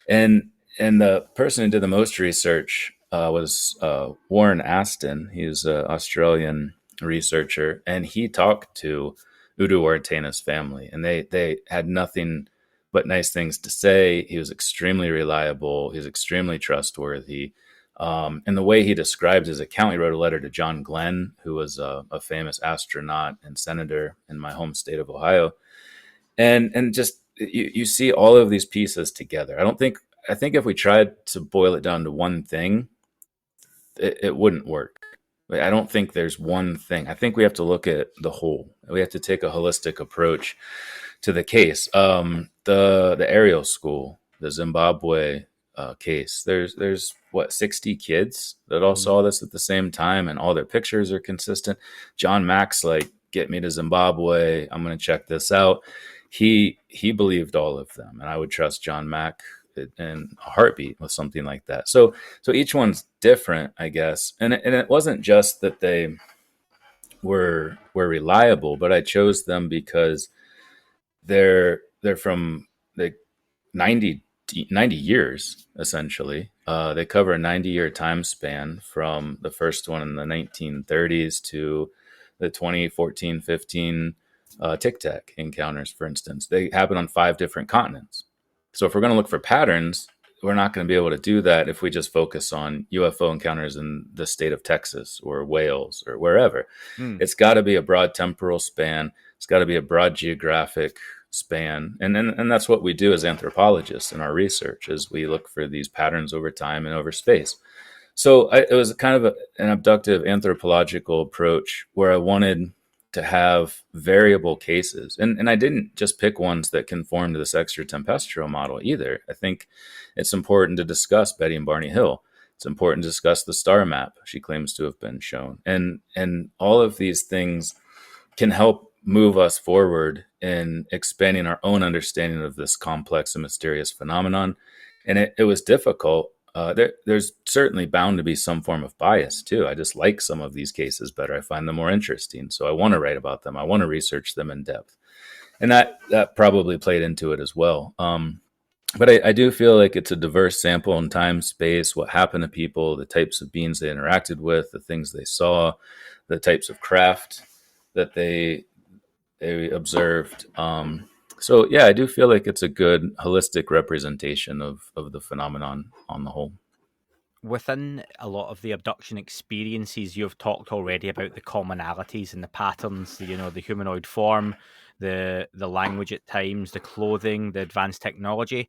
And the person who did the most research was Warren Aston. He's an Australian researcher, and he talked to Udo Wartena's family, and they had nothing but nice things to say. He was extremely reliable. He was extremely trustworthy. And the way he describes his account, he wrote a letter to John Glenn, who was a famous astronaut and senator in my home state of Ohio. And just you see all of these pieces together. I think if we tried to boil it down to one thing, it wouldn't work. I don't think there's one thing. I think we have to look at the whole. We have to take a holistic approach to the case. The Ariel school, the Zimbabwe case. There's what, 60 kids that all saw this at the same time, and all their pictures are consistent. John Mack's like, get me to Zimbabwe. I'm going to check this out. He believed all of them, and I would trust John Mack in a heartbeat with something like that. So each one's different, I guess. And it wasn't just that they were reliable, but I chose them because they're from the 90 years, essentially. They cover a 90-year time span from the first one in the 1930s to the 2014-15 Tic Tac encounters, for instance. They happen on 5 different continents. So if we're going to look for patterns, we're not going to be able to do that if we just focus on UFO encounters in the state of Texas or Wales or wherever. It's got to be a broad temporal span. It's got to be a broad geographic span. And that's what we do as anthropologists in our research, is we look for these patterns over time and over space. So it was kind of an abductive anthropological approach where I wanted to have variable cases. And I didn't just pick ones that conform to this extratempestrial model either. I think it's important to discuss Betty and Barney Hill. It's important to discuss the star map she claims to have been shown. And all of these things can help move us forward in expanding our own understanding of this complex and mysterious phenomenon. And it was difficult. There's certainly bound to be some form of bias too. I just like some of these cases better. I find them more interesting. So I want to write about them. I want to research them in depth. And that probably played into it as well. But I do feel like it's a diverse sample in time, space, what happened to people, the types of beings they interacted with, the things they saw, the types of craft that they observed. So yeah, I do feel like it's a good holistic representation of the phenomenon on the whole. Within a lot of the abduction experiences, you've talked already about the commonalities and the patterns, the humanoid form, the language at times, the clothing, the advanced technology.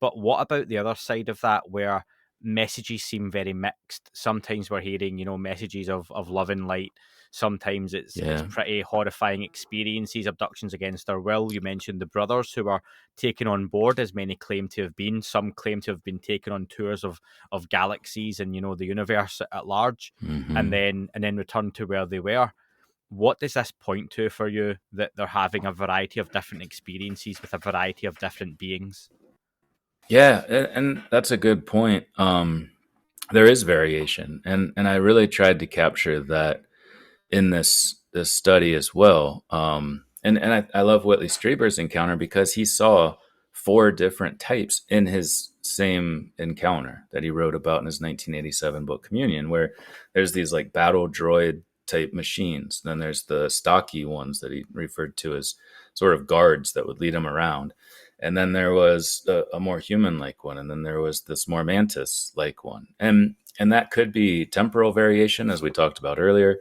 But what about the other side of that, where messages seem very mixed? Sometimes we're hearing, messages of love and light. Sometimes it's pretty horrifying experiences, abductions against our will. You mentioned the brothers who were taken on board, as many claim to have been. Some claim to have been taken on tours of galaxies and, the universe at large, and then returned to where they were. What does this point to for you, that they're having a variety of different experiences with a variety of different beings? Yeah, and that's a good point. There is variation, and I really tried to capture that in this study as well. And I love Whitley Strieber's encounter because he saw 4 different types in his same encounter that he wrote about in his 1987 book Communion, where there's these like battle droid type machines. Then there's the stocky ones that he referred to as sort of guards that would lead him around. And then there was a more human-like one. And then there was this more mantis-like one. And that could be temporal variation, as we talked about earlier.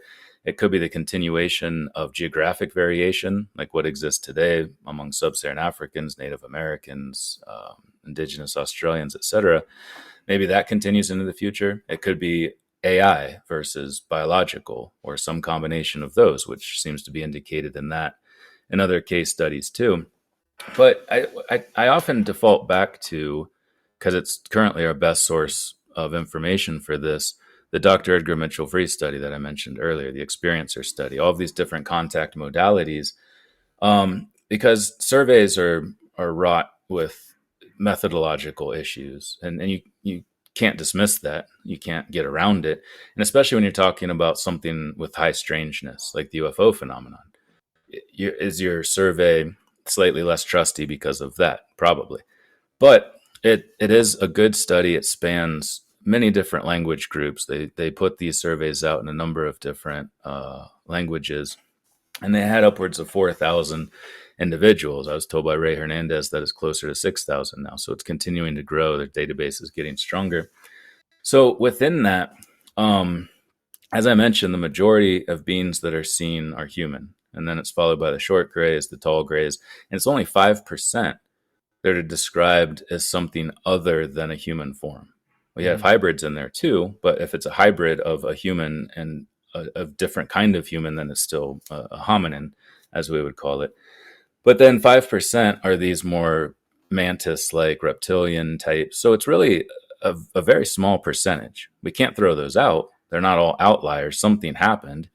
It could be the continuation of geographic variation, like what exists today among sub-Saharan Africans, Native Americans, indigenous Australians, etc. Maybe that continues into the future. It could be AI versus biological, or some combination of those, which seems to be indicated in other case studies too. But I often default back to, because it's currently our best source of information for this, the Dr. Edgar Mitchell-Free study that I mentioned earlier, the experiencer study, all of these different contact modalities, because surveys are wrought with methodological issues, and you can't dismiss that. You can't get around it. And especially when you're talking about something with high strangeness, like the UFO phenomenon. Is your survey slightly less trusty because of that? Probably. But it is a good study. It spans many different language groups. They put these surveys out in a number of different languages, and they had upwards of 4,000 individuals. I was told by Ray Hernandez that it's closer to 6,000 now. So it's continuing to grow. Their database is getting stronger. So within that, as I mentioned, the majority of beings that are seen are human. And then it's followed by the short grays, the tall grays. And it's only 5% that are described as something other than a human form. We have hybrids in there too, but if it's a hybrid of a human and a different kind of human, then it's still a hominin, as we would call it. But then 5% are these more mantis-like reptilian types. So it's really a very small percentage. We can't throw those out. They're not all outliers. Something happened.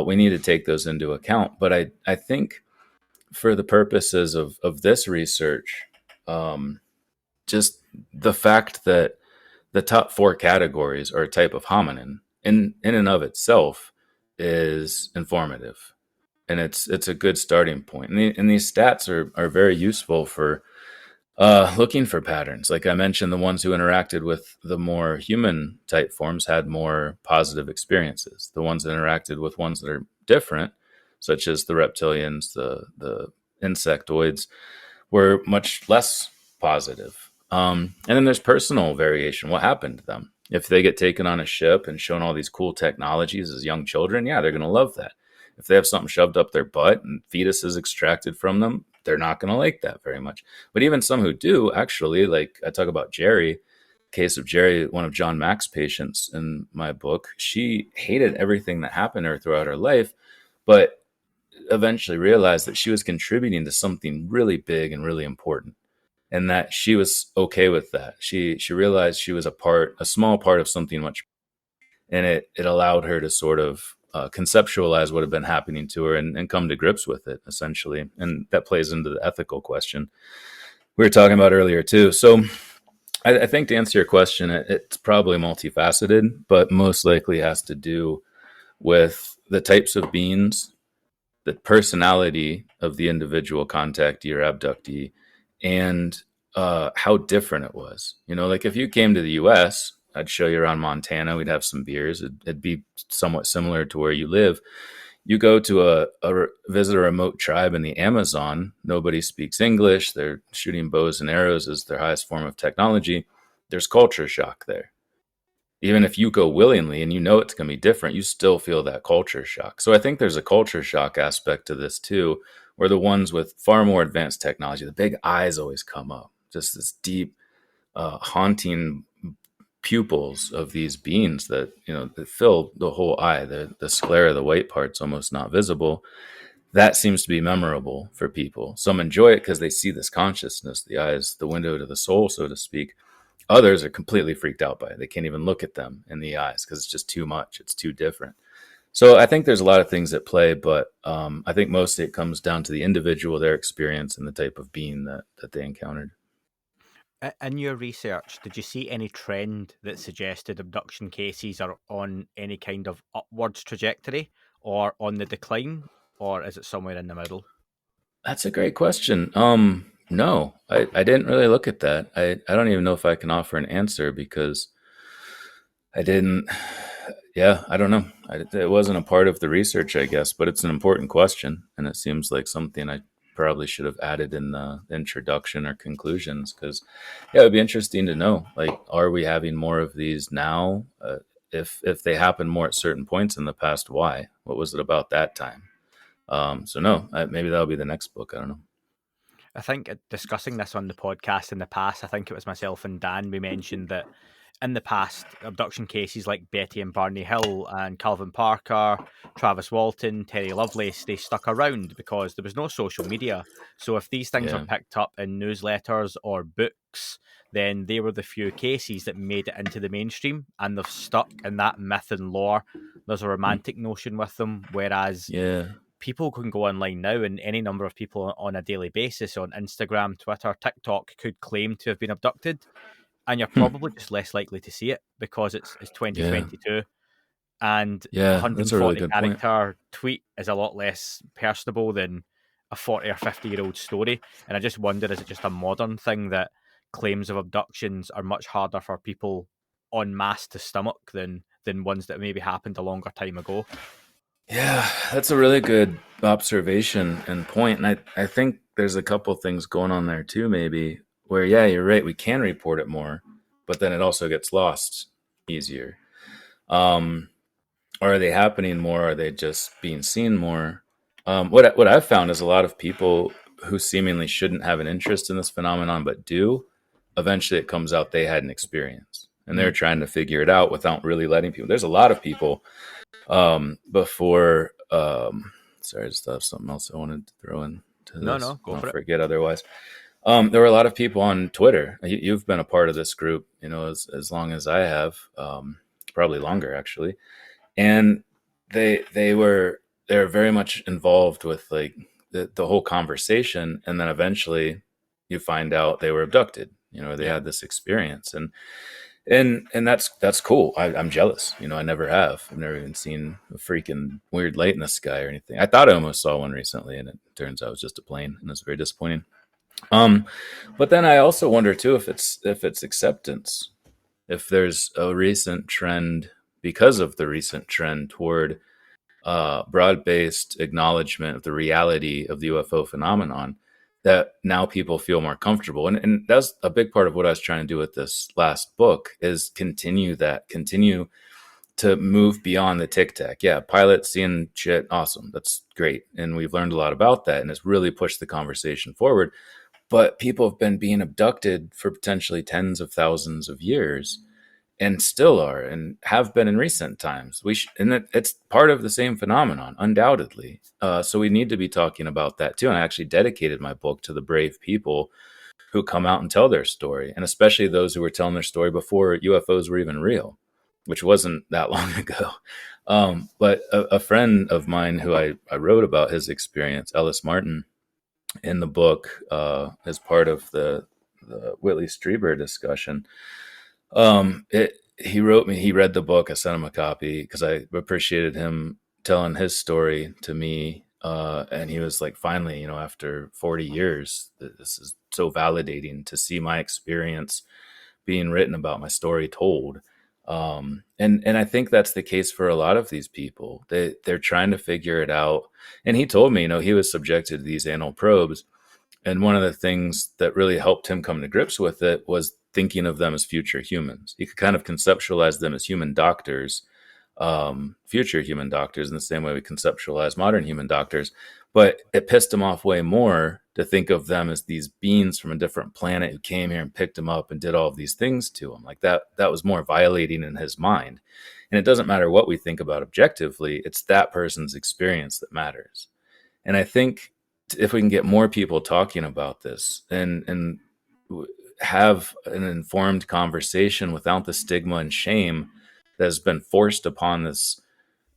We need to take those into account. But I think for the purposes of this research, just the fact that the top 4 categories are a type of hominin in and of itself is informative. And it's a good starting point. And these stats are very useful for looking for patterns. Like I mentioned, the ones who interacted with the more human type forms had more positive experiences. The ones that interacted with ones that are different, such as the reptilians, the insectoids, were much less positive. And then there's personal variation. What happened to them? If they get taken on a ship and shown all these cool technologies as young children, yeah, they're going to love that. If they have something shoved up their butt and fetuses extracted from them, they're not going to like that very much. But even some who do, actually, like I talk about Jerry, case of Jerry, one of John Mack's patients in my book, she hated everything that happened to her throughout her life, but eventually realized that she was contributing to something really big and really important, and that she was okay with that. She realized she was a small part of something much, and it allowed her to sort of conceptualize what had been happening to her and come to grips with it, essentially. And that plays into the ethical question we were talking about earlier, too. So I think to answer your question, it's probably multifaceted, but most likely has to do with the types of beings, the personality of the individual contactee or abductee, and how different it was. You know, like if you came to the U.S., I'd show you around Montana. We'd have some beers. It'd be somewhat similar to where you live. You go to visit a remote tribe in the Amazon. Nobody speaks English. They're shooting bows and arrows as their highest form of technology. There's culture shock there. Even if you go willingly and you know it's going to be different, you still feel that culture shock. So I think there's a culture shock aspect to this too, where the ones with far more advanced technology, the big eyes always come up. Just this deep, haunting pupils of these beings that, you know, that fill the whole eye. The sclera, the white part's almost not visible. That seems to be memorable for people. Some enjoy it because they see this consciousness. The eye is the window to the soul, so to speak. Others are completely freaked out by it. They can't even look at them in the eyes because it's just too much. It's too different. So I think there's a lot of things at play, but I think mostly it comes down to the individual, their experience, and the type of being that they encountered. In your research, did you see any trend that suggested abduction cases are on any kind of upwards trajectory or on the decline, or is it somewhere in the middle? That's a great question. No, I didn't really look at that. I don't even know if I can offer an answer because I didn't. Yeah, I don't know. It wasn't a part of the research, I guess, but it's an important question. And it seems like something I probably should have added in the introduction or conclusions because, yeah, it'd be interesting to know, like, are we having more of these now? If they happen more at certain points in the past, why? What was it about that time? So no, maybe that'll be the next book. I don't know. I think discussing this on the podcast in the past, I think it was myself and Dan, we mentioned that in the past, abduction cases like Betty and Barney Hill and Calvin Parker, Travis Walton, Terry Lovelace, they stuck around because there was no social media. So if these things are picked up in newsletters or books, then they were the few cases that made it into the mainstream, and they've stuck in that myth and lore. There's a romantic notion with them, whereas people can go online now and any number of people on a daily basis on Instagram, Twitter, TikTok could claim to have been abducted. And you're probably just less likely to see it because it's 2022, and 140 character tweet is a lot less personable than a 40 or 50-year-old story. And I just wonder, is it just a modern thing that claims of abductions are much harder for people en masse to stomach than ones that maybe happened a longer time ago? Yeah, that's a really good observation and point. And I think there's a couple things going on there too, maybe, where, yeah, you're right. We can report it more, but then it also gets lost easier. Um, or are they happening more? Are they just being seen more? What I've found is a lot of people who seemingly shouldn't have an interest in this phenomenon, but do, eventually it comes out they had an experience. And they're trying to figure it out without really letting people. There's a lot of people before sorry, I just have something else I wanted to throw into this. No, go I'll for it. forget otherwise. There were a lot of people on Twitter. You've been a part of this group, as long as I have, probably longer actually. And they're very much involved with like the whole conversation, and then eventually you find out they were abducted. They had this experience, and that's cool. I'm jealous. I never have. I've never even seen a freaking weird light in the sky or anything. I thought I almost saw one recently, and it turns out it was just a plane, and it's very disappointing. But then I also wonder too if it's acceptance, if there's a recent trend because of the recent trend toward broad-based acknowledgement of the reality of the UFO phenomenon, that now people feel more comfortable. And that's a big part of what I was trying to do with this last book, is continue to move beyond the tic tac. Yeah, pilots seeing shit, awesome. That's great. And we've learned a lot about that, and it's really pushed the conversation forward. But people have been being abducted for potentially tens of thousands of years, and still are, and have been in recent times. It's part of the same phenomenon, undoubtedly. So we need to be talking about that too. And I actually dedicated my book to the brave people who come out and tell their story, and especially those who were telling their story before UFOs were even real, which wasn't that long ago. But a friend of mine who I wrote about his experience, Ellis Martin, in the book, as part of the Whitley Strieber discussion. He wrote me, he read the book. I sent him a copy because I appreciated him telling his story to me. And he was like, finally, after 40 years, this is so validating to see my experience being written about, my story told. And I think that's the case for a lot of these people. They're trying to figure it out. And he told me, he was subjected to these anal probes. And one of the things that really helped him come to grips with it was thinking of them as future humans. He could kind of conceptualize them as human doctors, future human doctors, in the same way we conceptualize modern human doctors. But it pissed him off way more to think of them as these beings from a different planet who came here and picked him up and did all of these things to him. Like that was more violating in his mind. And it doesn't matter what we think about objectively, it's that person's experience that matters. And I think if we can get more people talking about this and have an informed conversation without the stigma and shame that has been forced upon this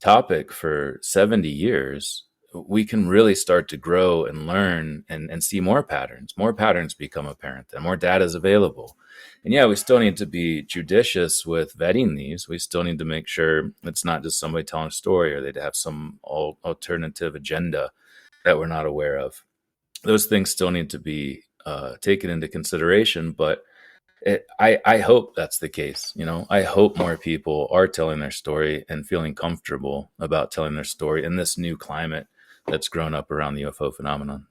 topic for 70 years, we can really start to grow and learn and see more patterns. More patterns become apparent, and more data is available. And yeah, we still need to be judicious with vetting these. We still need to make sure it's not just somebody telling a story, or they'd have some alternative agenda that we're not aware of. Those things still need to be taken into consideration, but I hope that's the case. I hope more people are telling their story and feeling comfortable about telling their story in this new climate that's grown up around the UFO phenomenon.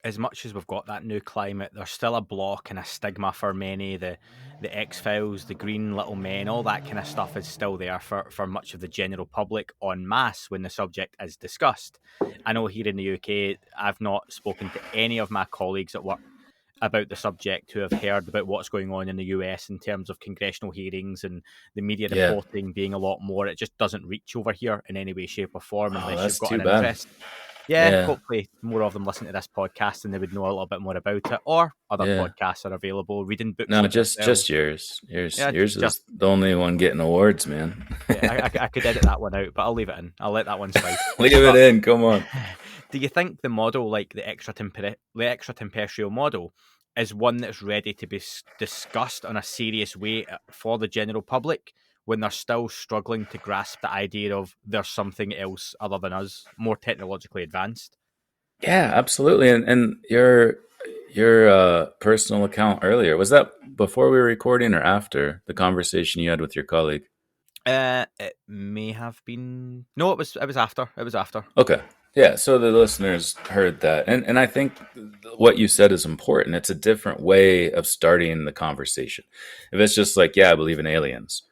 As much as we've got that new climate, there's still a block and a stigma for many. The X-Files, the Green Little Men, all that kind of stuff is still there for much of the general public en masse when the subject is discussed. I know here in the UK, I've not spoken to any of my colleagues at work about the subject who have heard about what's going on in the US in terms of congressional hearings and the media reporting being a lot more. It just doesn't reach over here in any way, shape or form unless you've got an interest. Yeah, hopefully more of them listen to this podcast and they would know a little bit more about it. Or other podcasts are available. Reading books. No, just yours. Yours is the only one getting awards, man. I could edit that one out, but I'll leave it in. I'll let that one slide. Leave it in. Come on. Do you think the model, like the extratempestrial model, is one that's ready to be discussed on a serious way for the general public, when they're still struggling to grasp the idea of there's something else other than us, more technologically advanced? Yeah, absolutely. And your personal account earlier, was that before we were recording or after the conversation you had with your colleague? It may have been. No, it was after. It was after. Okay. Yeah, so the listeners heard that. And I think what you said is important. It's a different way of starting the conversation. If it's just like, yeah, I believe in aliens,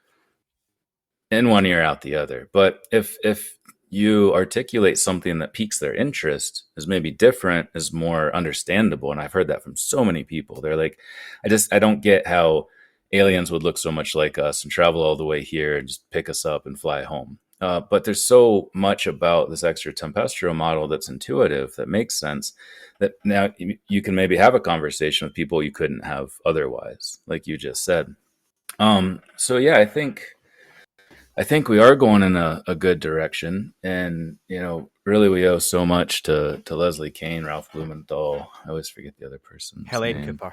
in one ear out the other. But if you articulate something that piques their interest, is maybe different, is more understandable, and I've heard that from so many people. They're like, I don't get how aliens would look so much like us and travel all the way here and just pick us up and fly home. But there's so much about this extratempestrial model that's intuitive, that makes sense, that now you can maybe have a conversation with people you couldn't have otherwise, like you just said. So yeah, I think we are going in a good direction, and really we owe so much to Leslie Kean, Ralph Blumenthal. I always forget the other person's Helene name. Cooper.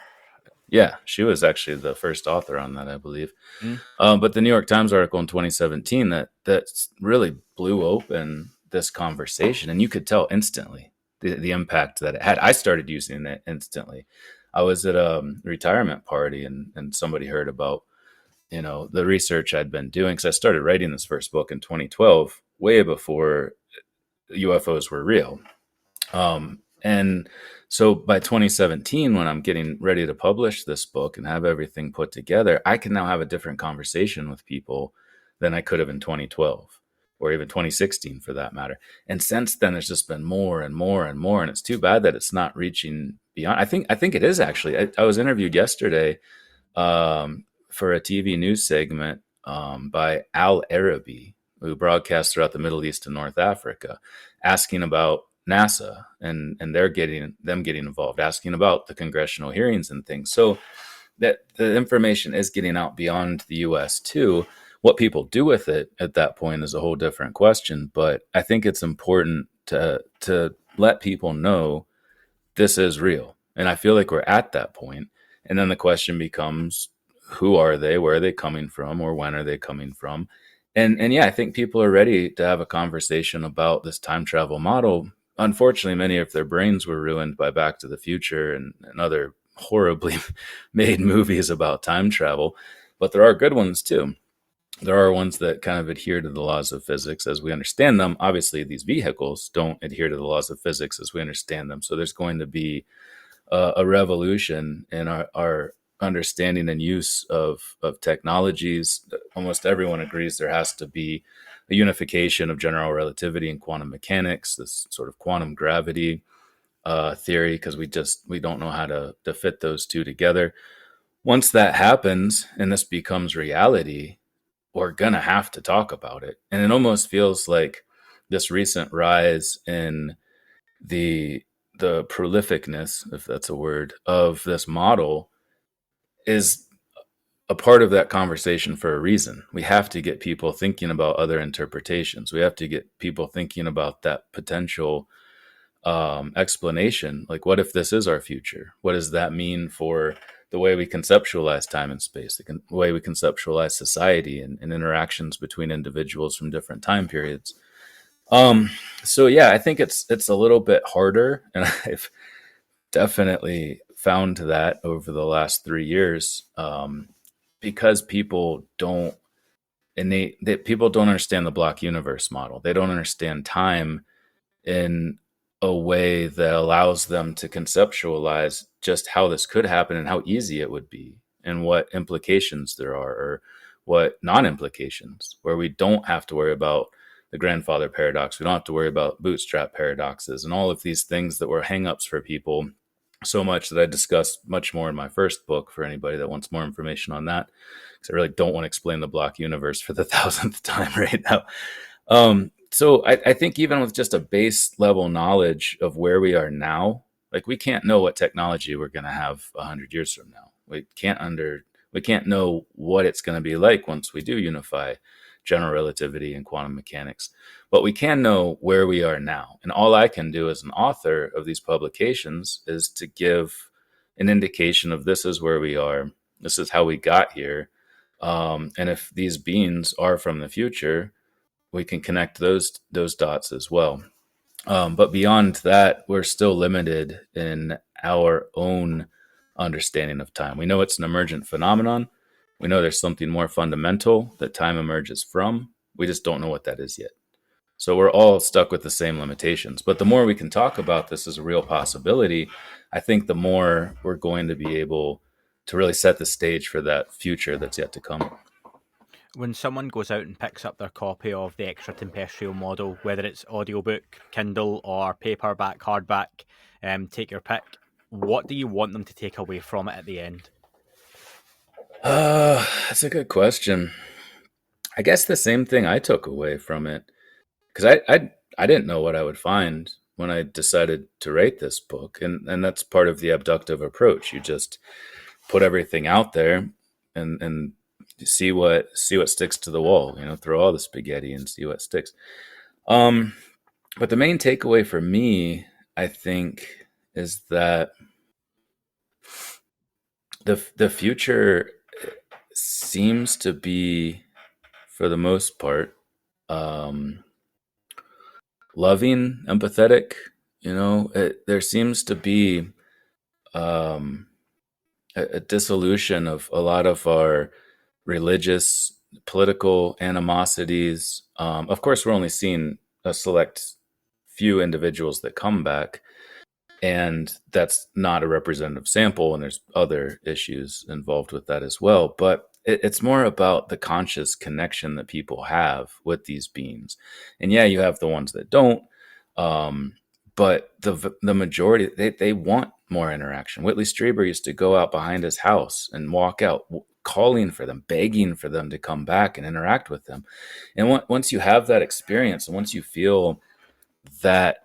Yeah, she was actually the first author on that, I believe. Mm. But the New York Times article in 2017 that really blew open this conversation, and you could tell instantly the impact that it had. I started using it instantly. I was at a retirement party, and somebody heard about the research I'd been doing, because I started writing this first book in 2012, way before UFOs were real. And so by 2017, when I'm getting ready to publish this book and have everything put together, I can now have a different conversation with people than I could have in 2012 or even 2016 for that matter. And since then, there's just been more and more and more. And it's too bad that it's not reaching beyond. I think it is actually. I was interviewed yesterday for a TV news segment by Al Arabi, who broadcasts throughout the Middle East and North Africa, asking about NASA and them getting involved, asking about the congressional hearings and things. So that the information is getting out beyond the US too. What people do with it at that point is a whole different question. But I think it's important to let people know this is real. And I feel like we're at that point. And then the question becomes, who are they? Where are they coming from? Or when are they coming from? And yeah, I think people are ready to have a conversation about this time travel model. Unfortunately, many of their brains were ruined by Back to the Future and other horribly made movies about time travel. But there are good ones too. There are ones that kind of adhere to the laws of physics as we understand them. Obviously, these vehicles don't adhere to the laws of physics as we understand them. So there's going to be a revolution in our understanding and use of technologies. Almost everyone agrees there has to be a unification of general relativity and quantum mechanics, this sort of quantum gravity theory, because we don't know how to fit those two together. Once that happens and this becomes reality, we're gonna have to talk about it. And it almost feels like this recent rise in the prolificness, if that's a word, of this model is a part of that conversation for a reason. We have to get people thinking about other interpretations. We have to get people thinking about that potential explanation. Like, what if this is our future? What does that mean for the way we conceptualize time and space, the way we conceptualize society and interactions between individuals from different time periods? So yeah, I think it's a little bit harder, and I've definitely found that over the last 3 years, because people don't understand the block universe model. They don't understand time in a way that allows them to conceptualize just how this could happen and how easy it would be and what implications there are or what non-implications, where we don't have to worry about the grandfather paradox. We don't have to worry about bootstrap paradoxes and all of these things that were hangups for people so much that I discussed much more in my first book for anybody that wants more information on that, because I really don't want to explain the block universe for the 1,000th time right now. So I think even with just a base level knowledge of where we are now, like, we can't know what technology we're going to have 100 years from now. We can't know what it's going to be like once we do unify general relativity and quantum mechanics, but we can know where we are now. And all I can do as an author of these publications is to give an indication of this is where we are. This is how we got here. And if these beings are from the future, we can connect those dots as well. But beyond that, we're still limited in our own understanding of time. We know it's an emergent phenomenon. We know there's something more fundamental that time emerges from. We just don't know what that is yet. So we're all stuck with the same limitations. But the more we can talk about this as a real possibility, I think the more we're going to be able to really set the stage for that future that's yet to come. When someone goes out and picks up their copy of the Extratempestrial Model, whether it's audiobook, Kindle, or paperback, hardback, take your pick, what do you want them to take away from it at the end? That's a good question. I guess the same thing I took away from it, because I didn't know what I would find when I decided to write this book, and that's part of the abductive approach. You just put everything out there and see what sticks to the wall. Throw all the spaghetti and see what sticks. But the main takeaway for me, I think, is that the future seems to be, for the most part, loving, empathetic. There seems to be a dissolution of a lot of our religious, political animosities. Of course, we're only seeing a select few individuals that come back, and that's not a representative sample, and there's other issues involved with that as well. But it's more about the conscious connection that people have with these beings. And yeah, you have the ones that don't, but the majority, they want more interaction. Whitley Strieber used to go out behind his house and walk out, calling for them, begging for them to come back and interact with them. And once you have that experience, and once you feel that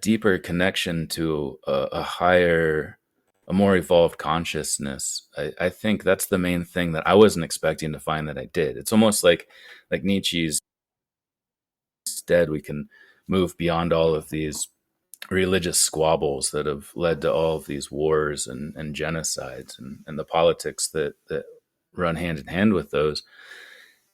deeper connection to a higher, a more evolved consciousness, I think that's the main thing that I wasn't expecting to find that I did. It's almost like Nietzsche's dead. We can move beyond all of these religious squabbles that have led to all of these wars and genocides and the politics that run hand in hand with those.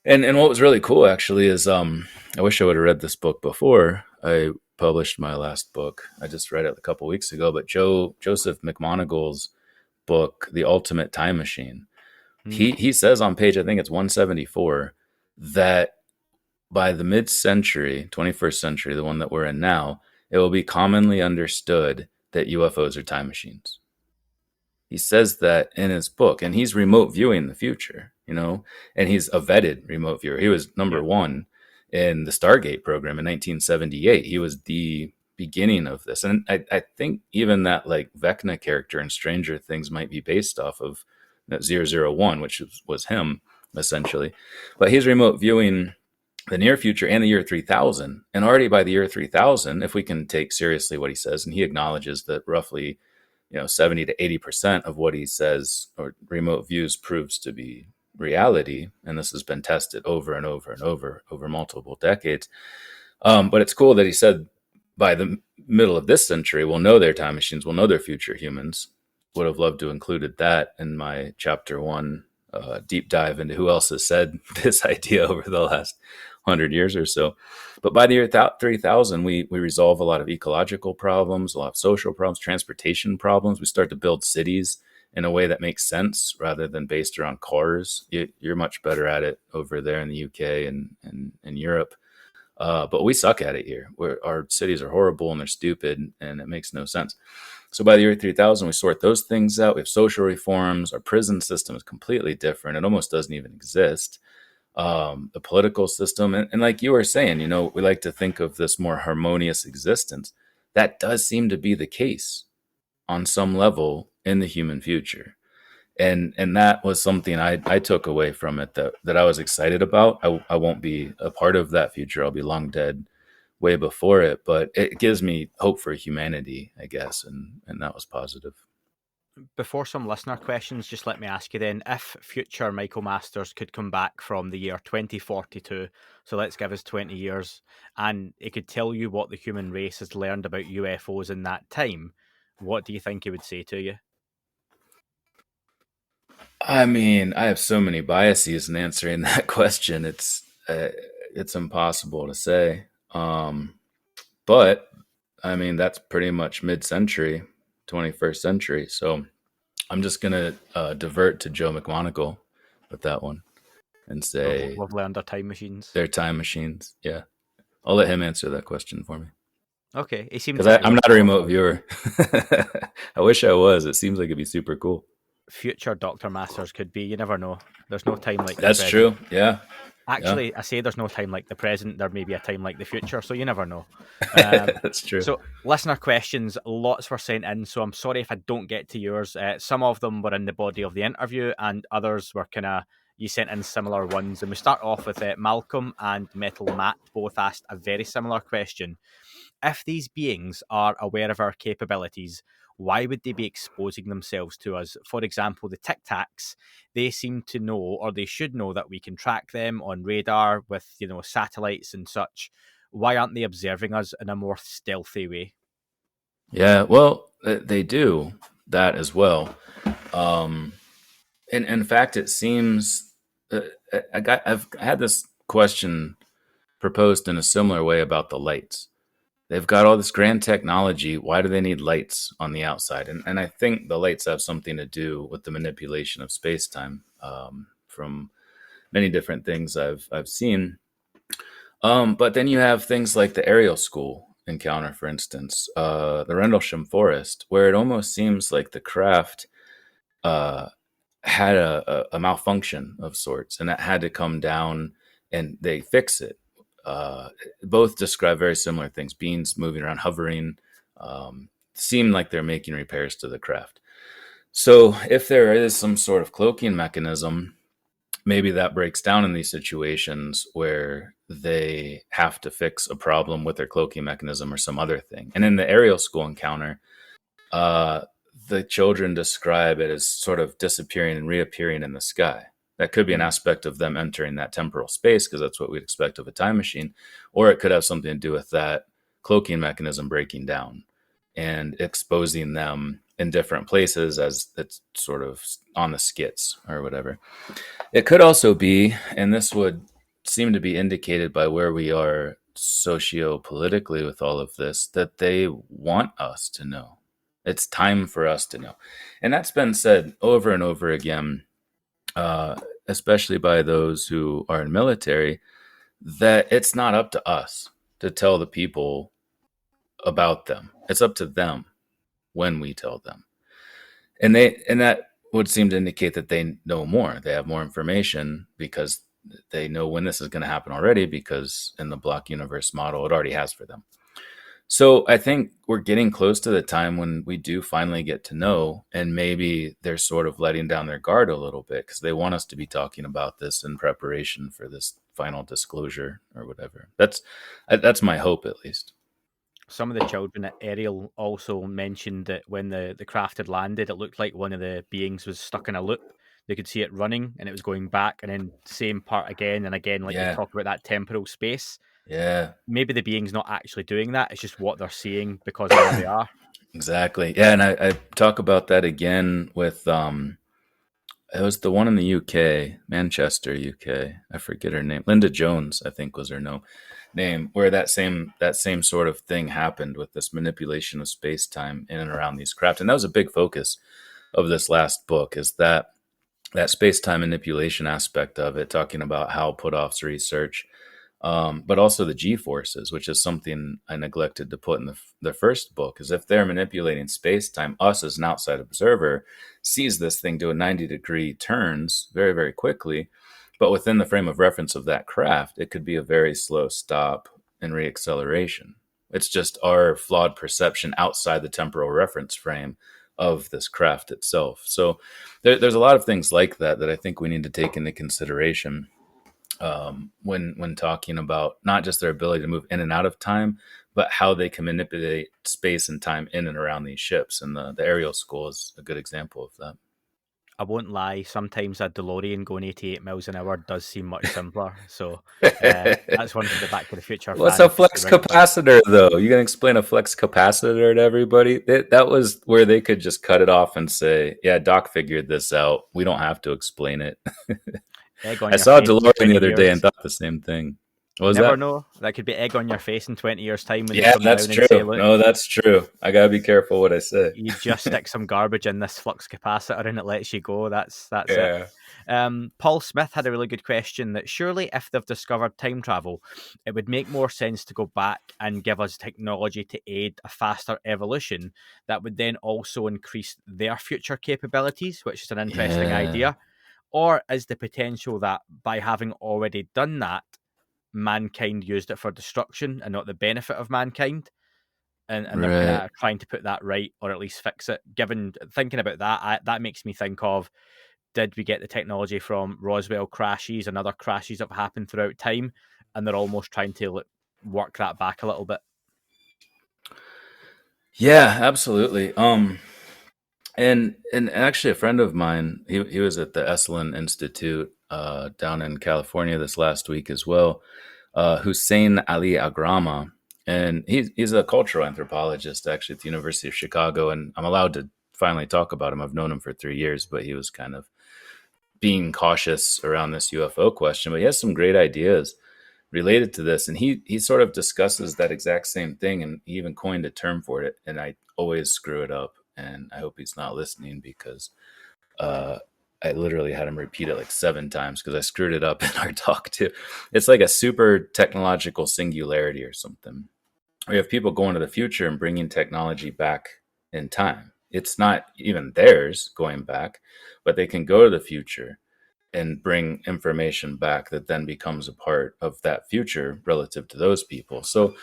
And what was really cool, actually, is I wish I would have read this book before I published my last book. I just read it a couple weeks ago, but Joseph McMonagle's book, The Ultimate Time Machine, he says on page, I think it's 174, that by the mid-century, 21st century, the one that we're in now, it will be commonly understood that UFOs are time machines. He says that in his book, and he's remote viewing the future, and he's a vetted remote viewer. He was number one in the Stargate program in 1978. He was the beginning of this. And I think even that Vecna character in Stranger Things might be based off of that 001, which was him essentially. But he's remote viewing the near future and the year 3000. And already by the year 3000, if we can take seriously what he says, and he acknowledges that roughly 70 to 80% of what he says or remote views proves to be reality. And this has been tested over and over and over multiple decades. But it's cool that he said by the middle of this century, we'll know their time machines, we'll know their future humans. Would have loved to included that in my chapter 1 deep dive into who else has said this idea over the last 100 years or so. But by the year 3000, we resolve a lot of ecological problems, a lot of social problems, transportation problems. We start to build cities in a way that makes sense rather than based around cars. You're much better at it over there in the UK and Europe. But we suck at it here. Our cities are horrible and they're stupid and it makes no sense. So by the year 3000, we sort those things out. We have social reforms. Our prison system is completely different. It almost doesn't even exist. The political system. And like you were saying, we like to think of this more harmonious existence. That does seem to be the case on some level in the human future. And that was something I took away from it that I was excited about. I won't be a part of that future. I'll be long dead way before it, but it gives me hope for humanity, I guess. And that was positive. Before some listener questions, just let me ask you then, if future Michael Masters could come back from the year 2042, so let's give us 20 years, and he could tell you what the human race has learned about UFOs in that time, what do you think he would say to you? I mean, I have so many biases in answering that question. It's impossible to say. But I mean, that's pretty much mid-century, 21st century. So I'm just going to divert to Joe McMonagle with that one and say Lovely under time machines. they're time machines. Yeah. I'll let him answer that question for me. Okay. He seems Because I'm not a remote viewer. I wish I was. It seems like it'd be super cool. Future Doctor Masters could be. You never know. There's no time like That's the true. Yeah. Actually, yeah. I say there's no time like the present. There may be a time like the future, so you never know. That's true. So, listener questions, lots were sent in. So, I'm sorry if I don't get to yours. Some of them were in the body of the interview, and others were you sent in similar ones. And we start off with Malcolm and Metal Matt, both asked a very similar question. If these beings are aware of our capabilities, why would they be exposing themselves to us? For example, the Tic Tacs, they seem to know, or they should know, that we can track them on radar with, satellites and such. Why aren't they observing us in a more stealthy way? Yeah, well, they do that as well. In fact, it seems I've had this question proposed in a similar way about the lights. They've got all this grand technology. Why do they need lights on the outside? And I think the lights have something to do with the manipulation of space-time from many different things I've seen. But then you have things like the Ariel School encounter, for instance, the Rendlesham Forest, where it almost seems like the craft had a malfunction of sorts, and it had to come down and they fix it. Both describe very similar things. Beings moving around, hovering, seem like they're making repairs to the craft. So if there is some sort of cloaking mechanism, maybe that breaks down in these situations where they have to fix a problem with their cloaking mechanism or some other thing. And in the Ariel School encounter, the children describe it as sort of disappearing and reappearing in the sky. That could be an aspect of them entering that temporal space, because that's what we'd expect of a time machine. Or it could have something to do with that cloaking mechanism breaking down and exposing them in different places as it's sort of on the skits or whatever. It could also be, and this would seem to be indicated by where we are socio-politically with all of this, that they want us to know. It's time for us to know. And that's been said over and over again, especially by those who are in military, that it's not up to us to tell the people about them. It's up to them when we tell them. And that would seem to indicate that they know more. They have more information because they know when this is going to happen already, because in the block universe model, it already has for them. So I think we're getting close to the time when we do finally get to know, and maybe they're sort of letting down their guard a little bit because they want us to be talking about this in preparation for this final disclosure or whatever. That's my hope, at least. Some of the children at Ariel also mentioned that when the craft had landed, it looked like one of the beings was stuck in a loop. They could see it running and it was going back, and then same part again and again, like they talk about that temporal space. Yeah. Maybe the being's not actually doing that. It's just what they're seeing because of where they are. Exactly. Yeah, and I talk about that again with it was the one in the UK, Manchester, UK. I forget her name. Linda Jones, I think, was her name, where that same sort of thing happened with this manipulation of space-time in and around these craft. And that was a big focus of this last book, is that space-time manipulation aspect of it, talking about how Puthoff's research, but also the G-forces, which is something I neglected to put in the first book, is if they're manipulating space-time, us as an outside observer sees this thing do a 90-degree turns very, very quickly, but within the frame of reference of that craft, it could be a very slow stop and reacceleration. It's just our flawed perception outside the temporal reference frame of this craft itself. So there's a lot of things like that I think we need to take into consideration when talking about not just their ability to move in and out of time, but how they can manipulate space and time in and around these ships. And the Ariel School is a good example of that. I won't lie, sometimes a DeLorean going 88 miles an hour does seem much simpler. So that's one for the Back to the Future. What's a flux capacitor, though? You can explain a flux capacitor to everybody? That was where they could just cut it off and say, yeah, Doc figured this out. We don't have to explain it. I saw DeLorean the other day and thought the same thing. What was Never that? know. That could be egg on your face in 20 years' time when they Yeah, come that's down and say, true. look, No, that's true. I gotta be careful what I say. you just stick some garbage in this flux capacitor and it lets you go. That's it. Yeah. Paul Smith had a really good question that surely if they've discovered time travel, it would make more sense to go back and give us technology to aid a faster evolution that would then also increase their future capabilities, which is an interesting Yeah. idea. Or is the potential that by having already done that, mankind used it for destruction and not the benefit of mankind? And they're kind Right. of trying to put that right, or at least fix it. Given thinking about that, that makes me think of, did we get the technology from Roswell crashes and other crashes that have happened throughout time, and they're almost trying to work that back a little bit? Yeah, absolutely. And actually a friend of mine, he was at the Esalen Institute down in California this last week as well. Hussein Ali Agrama, and he's a cultural anthropologist actually at the University of Chicago, and I'm allowed to finally talk about him. I've known him for 3 years, but he was kind of being cautious around this UFO question. But he has some great ideas related to this, and he sort of discusses that exact same thing, and he even coined a term for it, and I always screw it up, and I hope he's not listening because I literally had him repeat it like 7 times because I screwed it up in our talk too. It's like a super technological singularity or something. We have people going to the future and bringing technology back in time. It's not even theirs going back, but they can go to the future and bring information back that then becomes a part of that future relative to those people. So,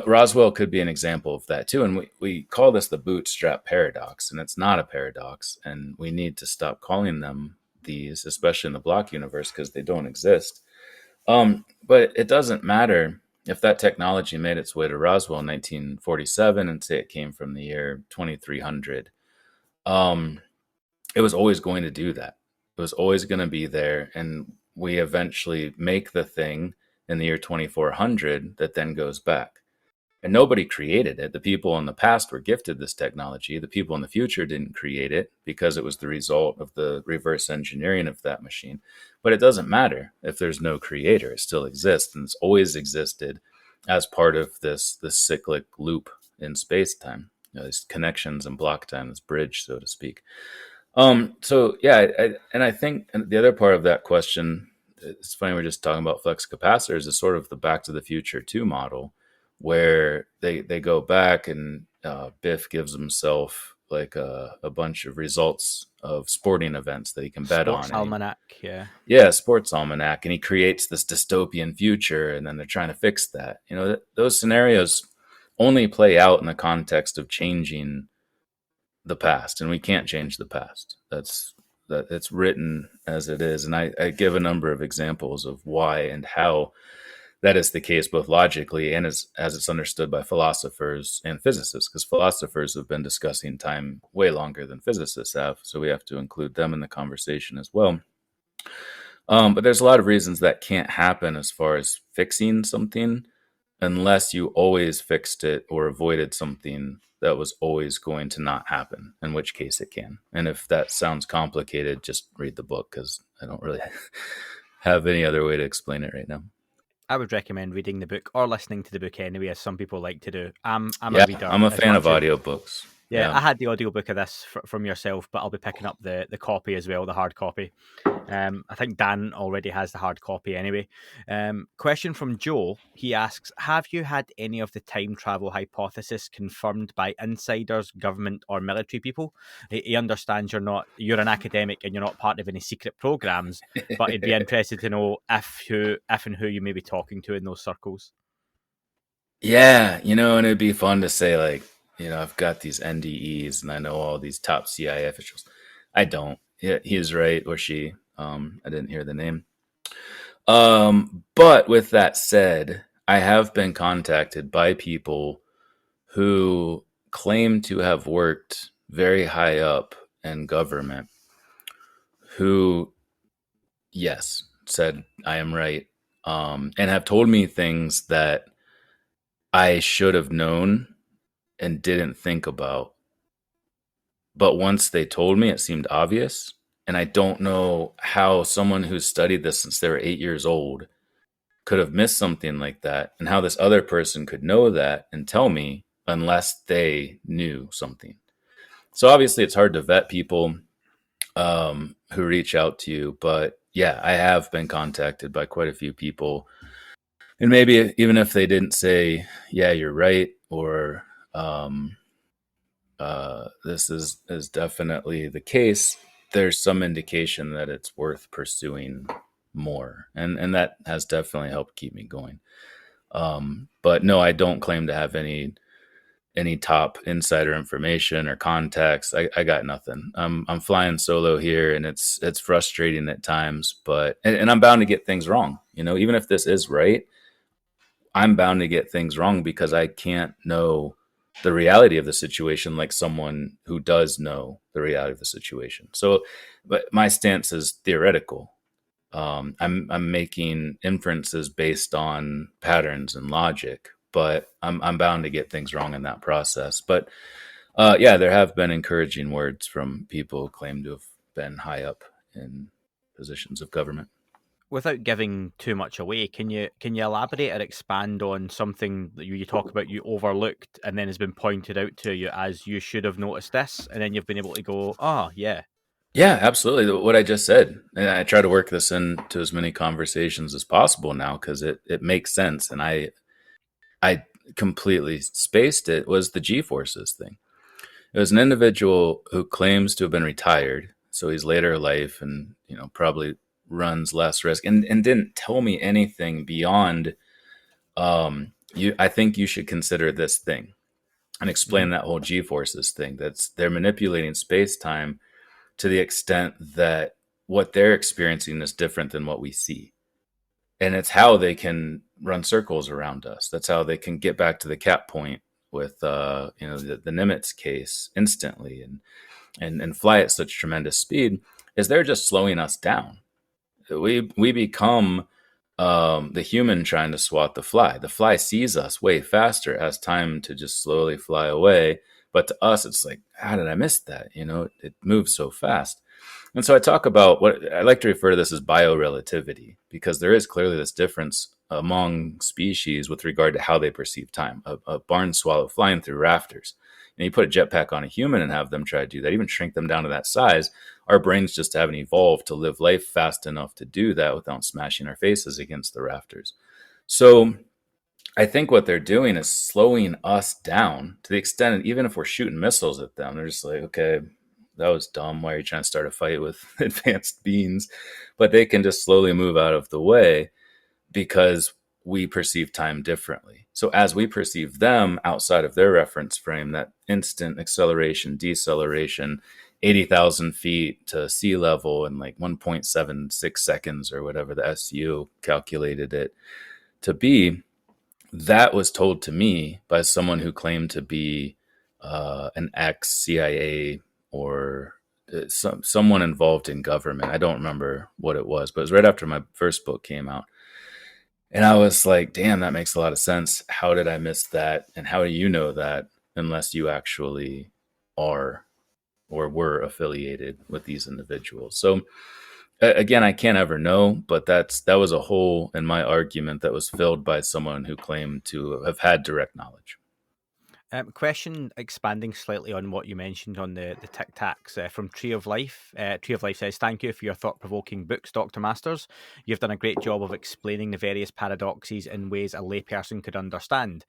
Roswell could be an example of that too. And we call this the Bootstrap Paradox, and it's not a paradox. And we need to stop calling them these, especially in the block universe, because they don't exist. But it doesn't matter if that technology made its way to Roswell in 1947 and say it came from the year 2300. It was always going to do that. It was always going to be there. And we eventually make the thing in the year 2400 that then goes back. And nobody created it. The people in the past were gifted this technology. The people in the future didn't create it because it was the result of the reverse engineering of that machine. But it doesn't matter if there's no creator. It still exists, and it's always existed as part of this cyclic loop in space-time. These connections and block time, this bridge, so to speak. So yeah, I think the other part of that question, it's funny we're just talking about flux capacitors, is sort of the Back to the Future 2 model, where they go back and Biff gives himself like a bunch of results of sporting events that he can bet Sports on. almanac, Sports almanac, and he creates this dystopian future, and then they're trying to fix that. Those scenarios only play out in the context of changing the past, and we can't change the past. It's written as it is, and I give a number of examples of why and how that is the case, both logically and as it's understood by philosophers and physicists, because philosophers have been discussing time way longer than physicists have, so we have to include them in the conversation as well. But there's a lot of reasons that can't happen as far as fixing something, unless you always fixed it or avoided something that was always going to not happen, in which case it can. And if that sounds complicated, just read the book, because I don't really have any other way to explain it right now. I would recommend reading the book or listening to the book anyway, as some people like to do. I'm a reader. I'm a fan of audiobooks. Yeah, I had the audiobook of this from yourself, but I'll be picking up the copy as well, the hard copy. I think Dan already has the hard copy anyway. Question from Joe. He asks, have you had any of the time travel hypothesis confirmed by insiders, government, or military people? He understands you're an academic and you're not part of any secret programs, but he'd be interested to know if and who you may be talking to in those circles. Yeah, and it'd be fun to say, like, I've got these NDEs and I know all these top CIA officials. I don't. Yeah, he's right, or she. I didn't hear the name. But with that said, I have been contacted by people who claim to have worked very high up in government who, yes, said I am right, and have told me things that I should have known and didn't think about. But once they told me, it seemed obvious. And I don't know how someone who's studied this since they were 8 years old could have missed something like that, and how this other person could know that and tell me unless they knew something. So obviously it's hard to vet people who reach out to you, but yeah, I have been contacted by quite a few people, and maybe even if they didn't say, yeah, you're right, or this is definitely the case, there's some indication that it's worth pursuing more, and that has definitely helped keep me going. But no, I don't claim to have any top insider information or contacts. I got nothing. I'm flying solo here, and it's frustrating at times, but and I'm bound to get things wrong. You know, even if this is right, I'm bound to get things wrong because I can't know the reality of the situation like someone who does know the reality of the situation. So, but my stance is theoretical. I'm making inferences based on patterns and logic, but I'm bound to get things wrong in that process. But yeah, there have been encouraging words from people who claim to have been high up in positions of government. Without giving too much away, can you elaborate or expand on something that you talk about you overlooked and then has been pointed out to you as you should have noticed this, and then you've been able to go, oh yeah. Yeah, absolutely. What I just said. And I try to work this into as many conversations as possible now because it makes sense. And I completely spaced it, was the G-forces thing. It was an individual who claims to have been retired. So he's later life and, you know, probably runs less risk and didn't tell me anything beyond, I think you should consider this thing and explain that whole G-forces thing. They're manipulating space-time to the extent that what they're experiencing is different than what we see. And it's how they can run circles around us. That's how they can get back to the cap point with, the Nimitz case instantly and fly at such tremendous speed, is they're just slowing us down. We become the human trying to swat the fly. The fly sees us way faster. It has time to just slowly fly away. But to us, it's like, how did I miss that? You know, it moves so fast. And so I talk about what I like to refer to this as bio-relativity, because there is clearly this difference among species with regard to how they perceive time. A barn swallow flying through rafters. And you put a jetpack on a human and have them try to do that, even shrink them down to that size. Our brains just haven't evolved to live life fast enough to do that without smashing our faces against the rafters. So I think what they're doing is slowing us down to the extent that even if we're shooting missiles at them, they're just like, okay, that was dumb. Why are you trying to start a fight with advanced beings? But they can just slowly move out of the way because we perceive time differently. So as we perceive them outside of their reference frame, that instant acceleration, deceleration, 80,000 feet to sea level in like 1.76 seconds or whatever the SU calculated it to be, that was told to me by someone who claimed to be an ex-CIA or someone involved in government. I don't remember what it was, but it was right after my first book came out. And I was like, damn, that makes a lot of sense. How did I miss that? And how do you know that unless you actually are or were affiliated with these individuals? So again, I can't ever know, but that was a hole in my argument that was filled by someone who claimed to have had direct knowledge. Question expanding slightly on what you mentioned on the Tic Tacs from Tree of Life. Tree of Life says, thank you for your thought-provoking books, Dr. Masters. You've done a great job of explaining the various paradoxes in ways a layperson could understand.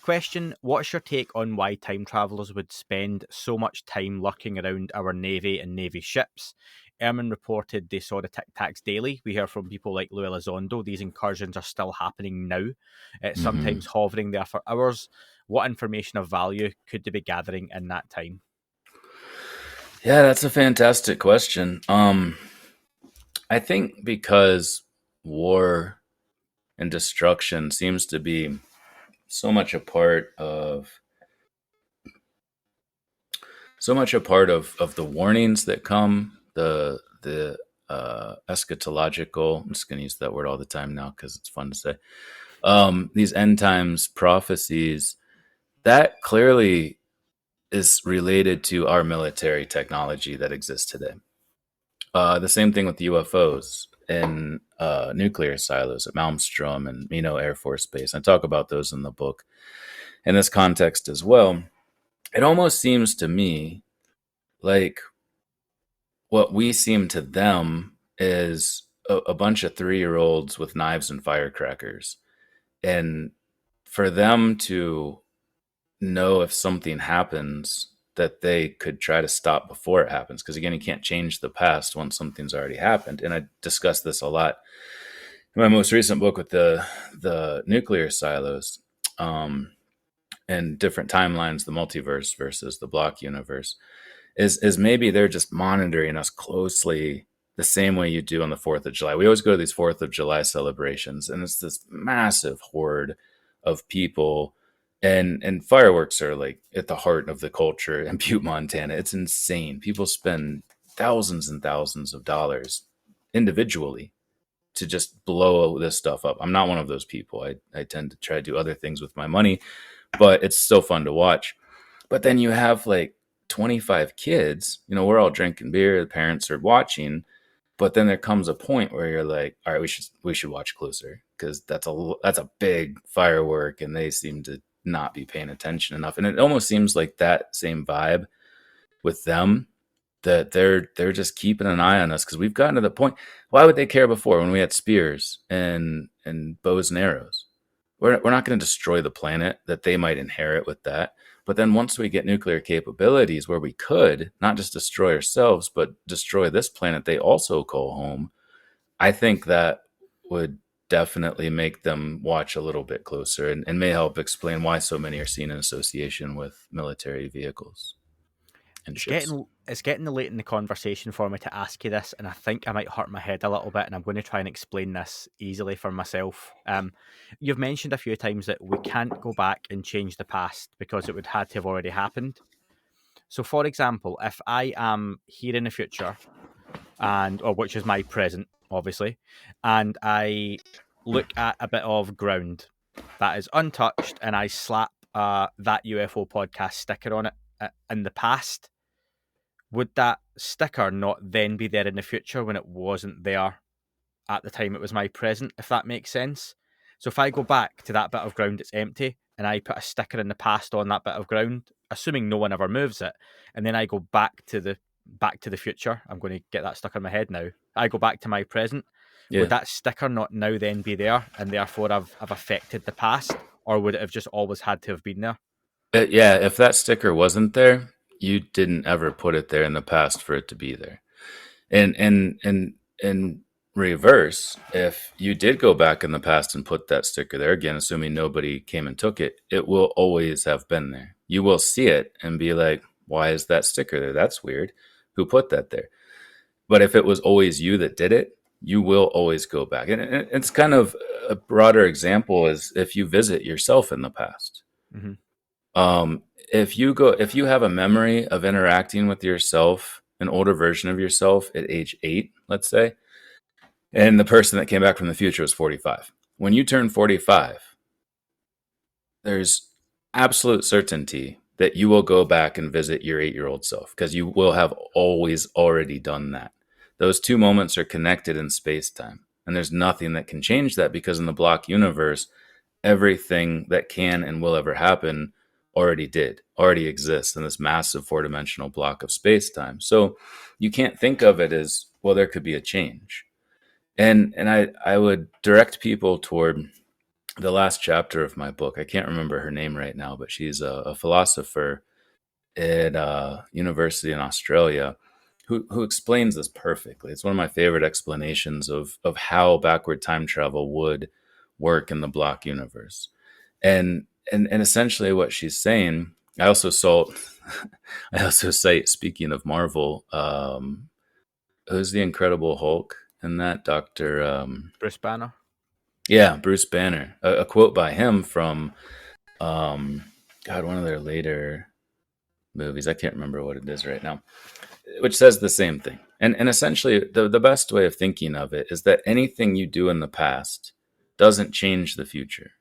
Question, what's your take on why time travelers would spend so much time lurking around our Navy and Navy ships? Ehrman reported they saw the Tic Tacs daily. We hear from people like Lou Elizondo. These incursions are still happening now, sometimes hovering there for hours. What information of value could they be gathering in that time? Yeah, that's a fantastic question. I think because war and destruction seems to be so much a part of the warnings that come, the eschatological. I'm just going to use that word all the time now because it's fun to say. These end times prophecies, that clearly is related to our military technology that exists today. The same thing with UFOs. in nuclear silos at Malmstrom and Mino Air Force Base. I talk about those in the book in this context as well. It almost seems to me like what we seem to them is a bunch of 3-year-olds with knives and firecrackers. And for them to know if something happens that they could try to stop before it happens. Because again, you can't change the past once something's already happened. And I discussed this a lot in my most recent book with the nuclear silos and different timelines, the multiverse versus the block universe, is maybe they're just monitoring us closely the same way you do on the 4th of July. We always go to these 4th of July celebrations, and it's this massive horde of people. And fireworks are like at the heart of the culture in Butte, Montana. It's insane. People spend thousands and thousands of dollars individually to just blow this stuff up. I'm not one of those people. I tend to try to do other things with my money, but it's still fun to watch. But then you have like 25 kids, we're all drinking beer, the parents are watching, but then there comes a point where you're like, all right, we should watch closer, because that's a big firework and they seem to not be paying attention enough. And it almost seems like that same vibe with them, that they're just keeping an eye on us, because we've gotten to the point. Why would they care before, when we had spears and bows and arrows? We're not going to destroy the planet that they might inherit with that. But then once we get nuclear capabilities where we could not just destroy ourselves, but destroy this planet they also call home, I think that would definitely make them watch a little bit closer, and may help explain why so many are seen in association with military vehicles and ships. It's getting late in the conversation for me to ask you this, and I think I might hurt my head a little bit, and I'm going to try and explain this easily for myself. You've mentioned a few times that we can't go back and change the past because it would had to have already happened. So, for example, if I am here in the future, or which is my present, obviously, and I look at a bit of ground that is untouched, and I slap That UFO Podcast sticker on it in the past, would that sticker not then be there in the future when it wasn't there at the time it was my present, if that makes sense? So if I go back to that bit of ground that's empty and I put a sticker in the past on that bit of ground, assuming no one ever moves it, and then I go back to the future, I'm going to get that stuck in my head now. I go back to my present. Yeah. Would that sticker not now then be there, and therefore have affected the past, or would it have just always had to have been there? Yeah, if that sticker wasn't there, you didn't ever put it there in the past for it to be there. And in reverse, if you did go back in the past and put that sticker there, again, assuming nobody came and took it, it will always have been there. You will see it and be like, why is that sticker there? That's weird. Who put that there? But if it was always you that did it, you will always go back. And it's kind of a broader example is if you visit yourself in the past. Mm-hmm. If you have a memory of interacting with yourself, an older version of yourself at age 8, let's say, and the person that came back from the future was 45. When you turn 45, there's absolute certainty that you will go back and visit your 8-year-old self, because you will have always already done that. Those two moments are connected in space-time, and there's nothing that can change that, because in the block universe, everything that can and will ever happen already exists in this massive 4-dimensional block of space-time. So you can't think of it as, well, there could be a change. And I would direct people toward the last chapter of my book. I can't remember her name right now, but she's a philosopher at a university in Australia who explains this perfectly. It's one of my favorite explanations of how backward time travel would work in the block universe. And essentially what she's saying, I also cite, speaking of Marvel, who's the Incredible Hulk in that? Dr. Bruce Banner. Yeah, Bruce Banner. A quote by him from, one of their later movies. I can't remember what it is right now, which says the same thing. And essentially, the best way of thinking of it is that anything you do in the past doesn't change the future.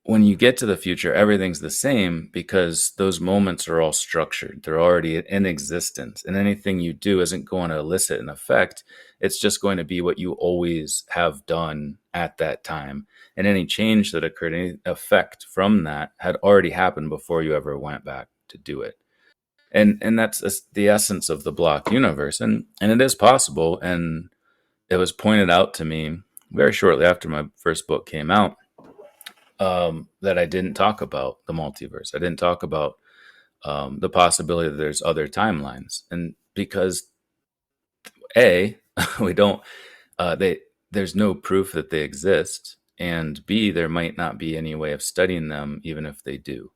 when you get to the future, everything's the same because those moments are all structured. They're already in existence. And anything you do isn't going to elicit an effect. It's just going to be what you always have done at that time. And any change that occurred, any effect from that had already happened before you ever went back to do it. And that's the essence of the block universe. And it is possible. And it was pointed out to me very shortly after my first book came out, that I didn't talk about the multiverse. I didn't talk about the possibility that there's other timelines. And because A, we don't, there's no proof that they exist. And B, there might not be any way of studying them, even if they do.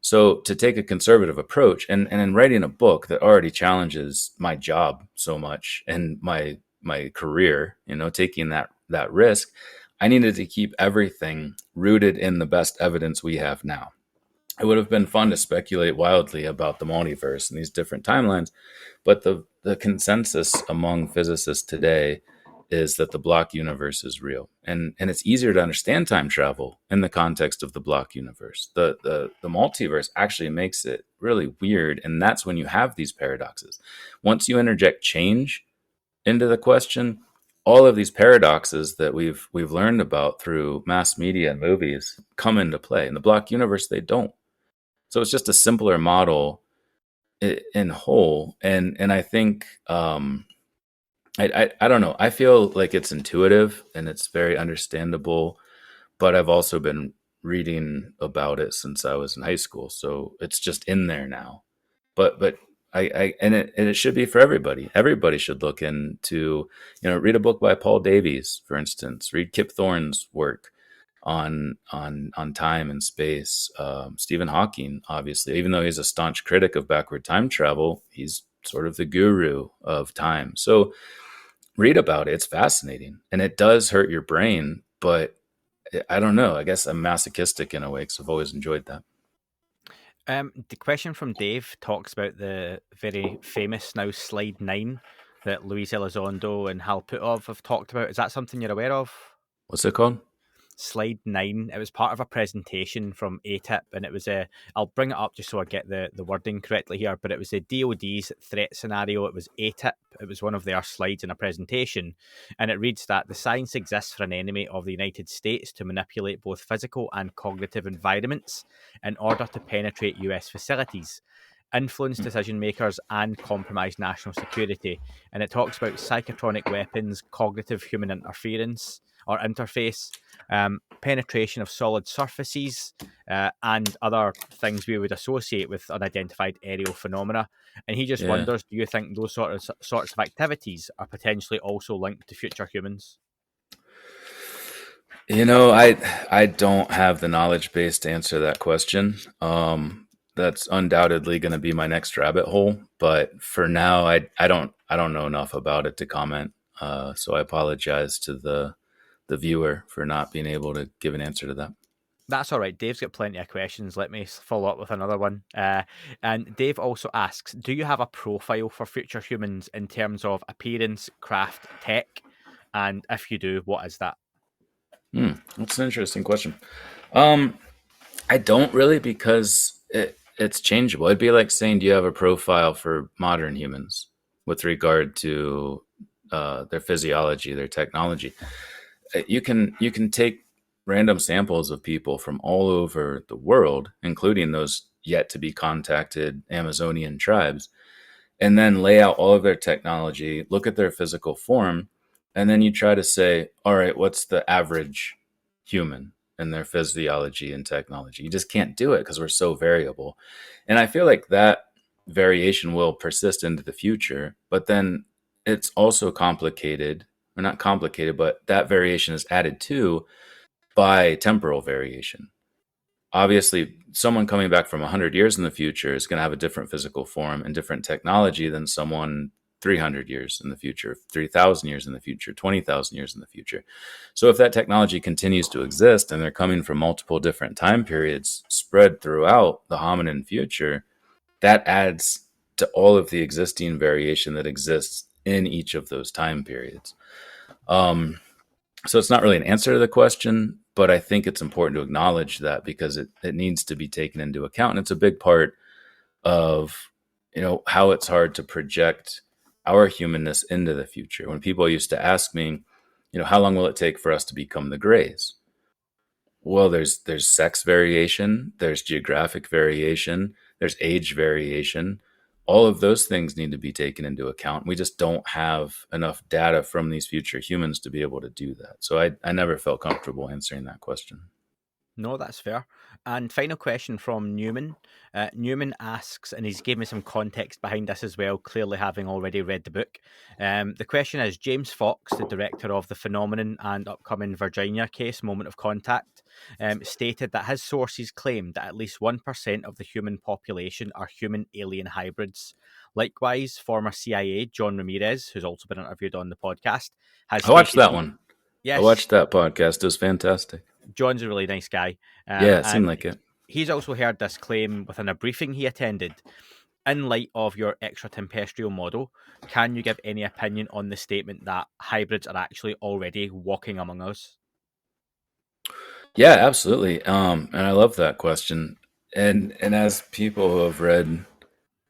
So to take a conservative approach and in writing a book that already challenges my job so much and my career, taking that risk, I needed to keep everything rooted in the best evidence we have now. It would have been fun to speculate wildly about the multiverse and these different timelines, but the consensus among physicists today is that the block universe is real. And it's easier to understand time travel in the context of the block universe. The multiverse actually makes it really weird, and that's when you have these paradoxes. Once you interject change into the question, all of these paradoxes that we've learned about through mass media and movies come into play. In the block universe, they don't. So it's just a simpler model in whole. And I think, I don't know. I feel like it's intuitive and it's very understandable, but I've also been reading about it since I was in high school. So it's just in there now. But it should be for everybody. Everybody should look into, read a book by Paul Davies, for instance. Read Kip Thorne's work on time and space. Stephen Hawking, obviously, even though he's a staunch critic of backward time travel, he's sort of the guru of time. So read about it. It's fascinating, and it does hurt your brain, but I don't know. I guess I'm masochistic in a way because I've always enjoyed that. The question from Dave talks about the very famous now slide 9 that Luis Elizondo and Hal Puthoff have talked about. Is that something you're aware of? What's it called? Slide 9. It was part of a presentation from ATIP, and it was I'll bring it up just so I get the wording correctly here, but it was the DoD's threat scenario. It was ATIP. It was one of their slides in a presentation, and it reads that the science exists for an enemy of the United States to manipulate both physical and cognitive environments in order to penetrate US facilities, influence decision makers, and compromise national security. And it talks about psychotronic weapons, cognitive human interference or interface, penetration of solid surfaces, and other things we would associate with unidentified aerial phenomena. And he just wonders, do you think those sorts of activities are potentially also linked to future humans? I don't have the knowledge base to answer that question. That's undoubtedly going to be my next rabbit hole, but for now, I don't know enough about it to comment. So I apologize to the viewer for not being able to give an answer to that. That's all right. Dave's got plenty of questions. Let me follow up with another one. And Dave also asks, do you have a profile for future humans in terms of appearance, craft, tech? And if you do, what is that? That's an interesting question. I don't really, because it's changeable. It'd be like saying, do you have a profile for modern humans with regard to their physiology, their technology? You can take random samples of people from all over the world, including those yet to be contacted Amazonian tribes, and then lay out all of their technology, look at their physical form, and then you try to say, all right, what's the average human and their physiology and technology? You just can't do it because we're so variable. And I feel like that variation will persist into the future, but then it's also complicated, or not complicated, but that variation is added to by temporal variation. Obviously, someone coming back from 100 years in the future is going to have a different physical form and different technology than someone 300 years in the future, 3,000 years in the future, 20,000 years in the future. So if that technology continues to exist and they're coming from multiple different time periods spread throughout the hominin future, that adds to all of the existing variation that exists in each of those time periods. So it's not really an answer to the question, but I think it's important to acknowledge that because it needs to be taken into account. And it's a big part of, how it's hard to project our humanness into the future. When people used to ask me, how long will it take for us to become the Greys? Well, there's sex variation, there's geographic variation, there's age variation. All of those things need to be taken into account. We just don't have enough data from these future humans to be able to do that. So I never felt comfortable answering that question. No, that's fair. And final question from Newman. Newman asks, and he's given me some context behind this as well, clearly having already read the book. The question is, James Fox, the director of the Phenomenon and upcoming Virginia case, Moment of Contact, stated that his sources claim that at least 1% of the human population are human-alien hybrids. Likewise, former CIA John Ramirez, who's also been interviewed on the podcast, has I watched stated that one. Yes. I watched that podcast. It was fantastic. John's a really nice guy. Yeah, it seemed like it. He's also heard this claim within a briefing he attended. In light of your extratempestrial model, can you give any opinion on the statement that hybrids are actually already walking among us? Yeah, absolutely. And I love that question. And as people who have read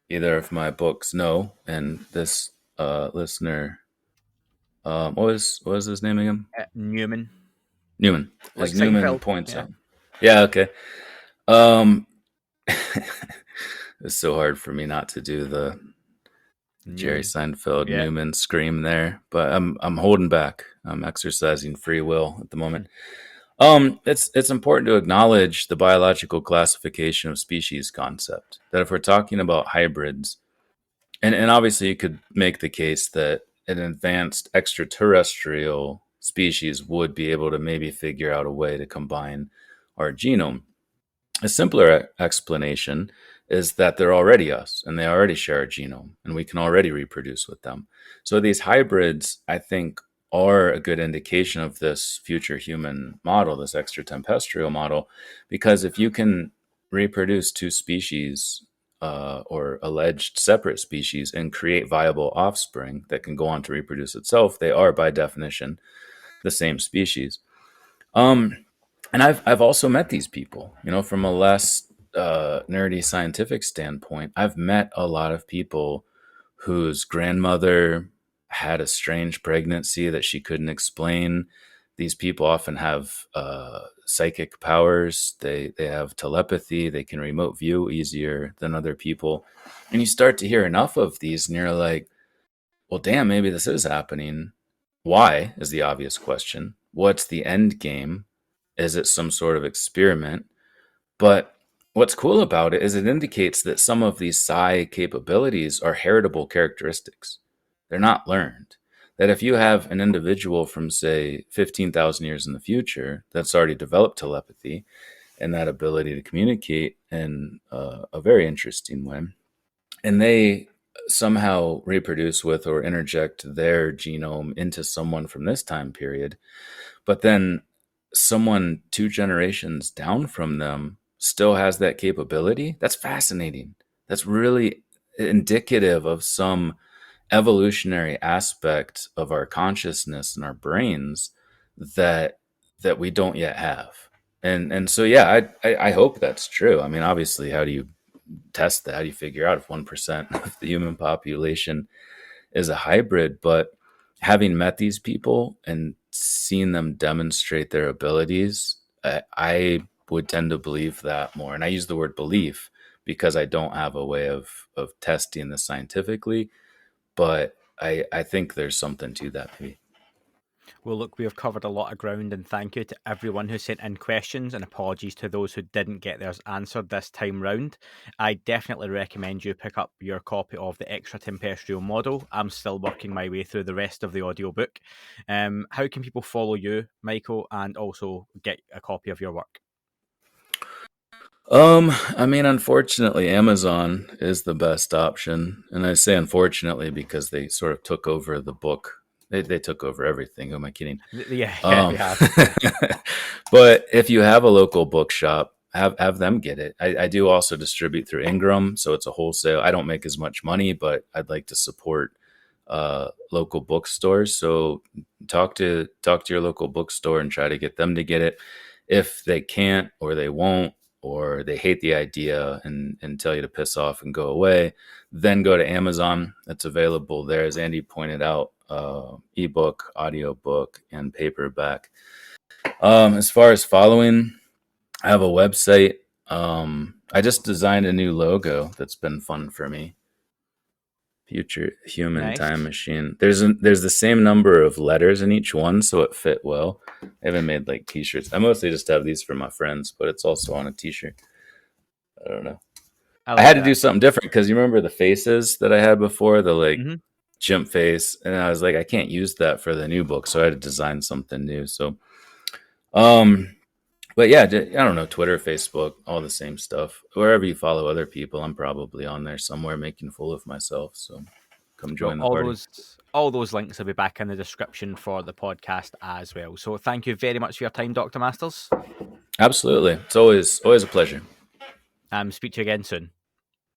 either of my books know, and this listener, what was his name again? Newman. Newman. Like As Newman Seinfeld, points yeah. out. Yeah, okay. It's so hard for me not to do the Jerry Seinfeld Newman scream there, but I'm holding back. I'm exercising free will at the moment. It's important to acknowledge the biological classification of species concept. That if we're talking about hybrids, and obviously you could make the case that an advanced extraterrestrial species would be able to maybe figure out a way to combine our genome. A simpler explanation is that they're already us and they already share a genome and we can already reproduce with them. So these hybrids, I think, are a good indication of this future human model, this extratempestrial model, because if you can reproduce two species or alleged separate species and create viable offspring that can go on to reproduce itself, they are by definition the same species. And I've also met these people, from a less nerdy scientific standpoint. I've met a lot of people whose grandmother had a strange pregnancy that she couldn't explain. These people often have psychic powers. They have telepathy. They can remote view easier than other people. And you start to hear enough of these and you're like, well, damn, maybe this is happening. Why is the obvious question. What's the end game? Is it some sort of experiment? But what's cool about it is it indicates that some of these psi capabilities are heritable characteristics. They're not learned. That if you have an individual from, say, 15,000 years in the future that's already developed telepathy and that ability to communicate in a very interesting way, and they somehow reproduce with or interject their genome into someone from this time period, but then someone 2 generations down from them still has that capability, that's fascinating. That's really indicative of some evolutionary aspect of our consciousness and our brains that we don't yet have. And so, yeah, I hope that's true. I mean, obviously, how do you test that? How do you figure out if 1% of the human population is a hybrid? But having met these people and seen them demonstrate their abilities, I would tend to believe that more. And I use the word belief because I don't have a way of testing this scientifically, but I think there's something to that maybe. Well, look, we have covered a lot of ground, and thank you to everyone who sent in questions, and apologies to those who didn't get theirs answered this time round. I definitely recommend you pick up your copy of the Extratempestrial Model. I'm still working my way through the rest of the audiobook. How can people follow you, Michael, and also get a copy of your work? I mean, unfortunately, Amazon is the best option. And I say unfortunately because they sort of took over the book. They took over everything. Who am I kidding? Yeah, we have. But if you have a local bookshop, have them get it. I do also distribute through Ingram, so it's a wholesale. I don't make as much money, but I'd like to support local bookstores. So talk to your local bookstore and try to get them to get it. If they can't, or they won't, or they hate the idea and tell you to piss off and go away, then go to Amazon. It's available there, as Andy pointed out, ebook, audiobook, and paperback. As far as following, I have a website. I just designed a new logo that's been fun for me. Future Human Nice. Time Machine. There's the same number of letters in each one, so it fit well. I haven't made like t-shirts. I mostly just have these for my friends, but it's also on a t-shirt. I don't know. I had to do something different because you remember the faces that I had before, the like chimp face, and I was like, I can't use that for the new book, so I had to design something new. So, but yeah, I don't know, Twitter, Facebook, all the same stuff. Wherever you follow other people, I'm probably on there somewhere making a fool of myself. So come join the party. All those links will be back in the description for the podcast as well. So thank you very much for your time, Dr. Masters. Absolutely. It's always a pleasure. Speak to you again soon.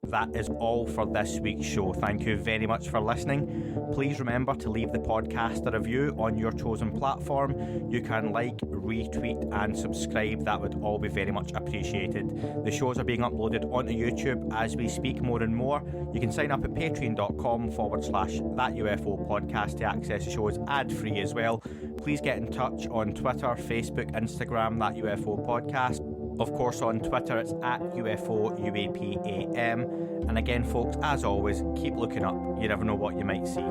That is all for this week's show. Thank you very much for listening. Please remember to leave the podcast a review on your chosen platform. You can like, retweet, and subscribe. That would all be very much appreciated. The shows are being uploaded onto YouTube as we speak more and more. You can sign up at patreon.com/That UFO Podcast to access the shows ad-free as well. Please get in touch on Twitter, Facebook, Instagram, That UFO Podcast. Of course, on Twitter, it's at UFO UAPAM. And again, folks, as always, keep looking up. You never know what you might see.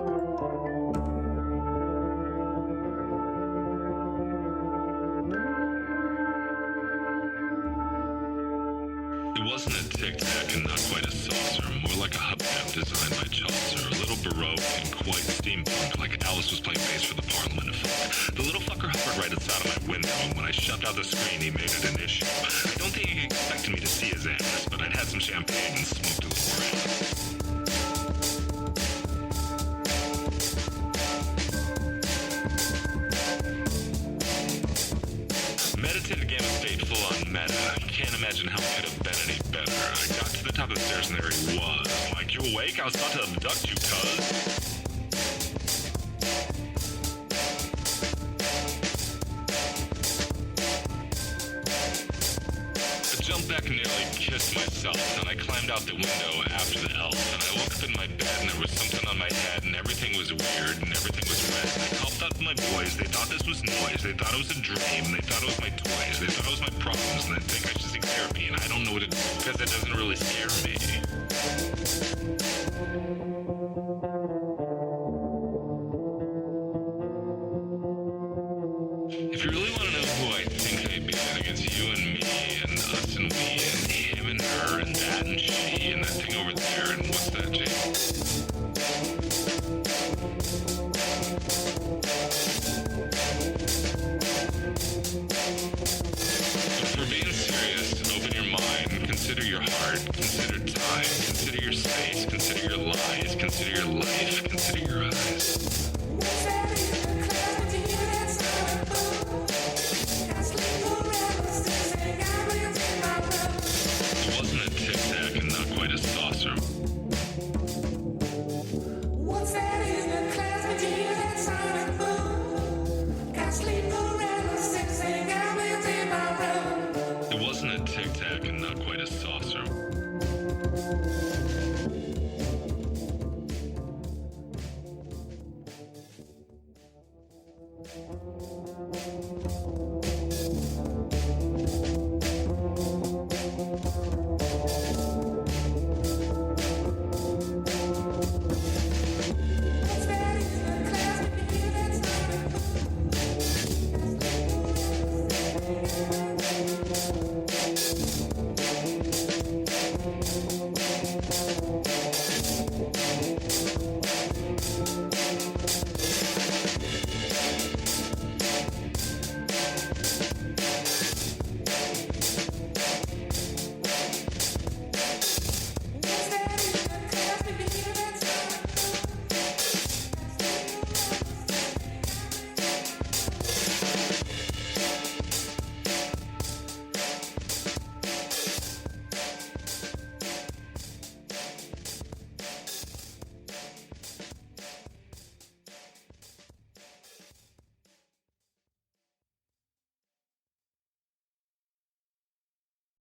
It wasn't a tic-tac and not quite a saucer, more like a hubcap designed by Chaucer, a little Baroque and quite steampunk, like Alice was playing bass for the Parliament of Folk. The little fucker hovered right outside of my window, and when I shoved out the screen, he made it an issue. I don't think he expected me to see his ass, but I'd had some champagne and smoked a little grass. Meditative game of state full on meta. Can't imagine how it could have been any better. I got to the top of the stairs and there he was. Like, you awake? I was about to abduct you, cuz. I jumped back and nearly kissed myself, and I climbed out the window after the elf, and I woke up in my bed and there was something on my head and everything was weird and everything was red. And I called out to my boys. They thought this was noise. They thought it was a dream. They thought it was my toys. They thought it was my problems, and they think I should seek therapy, and I don't know what to do because it doesn't really scare me. If you really want to know who I think I be, I think it's you and me and us and we and him and her and that and she and that thing over there and what's that, Jake? If we're being serious, open your mind, consider your heart, consider time, consider your space, consider your lies, consider your life, consider your eyes. It wasn't a tic-tac and not quite a saucer. It wasn't a tic-tac and not quite a saucer.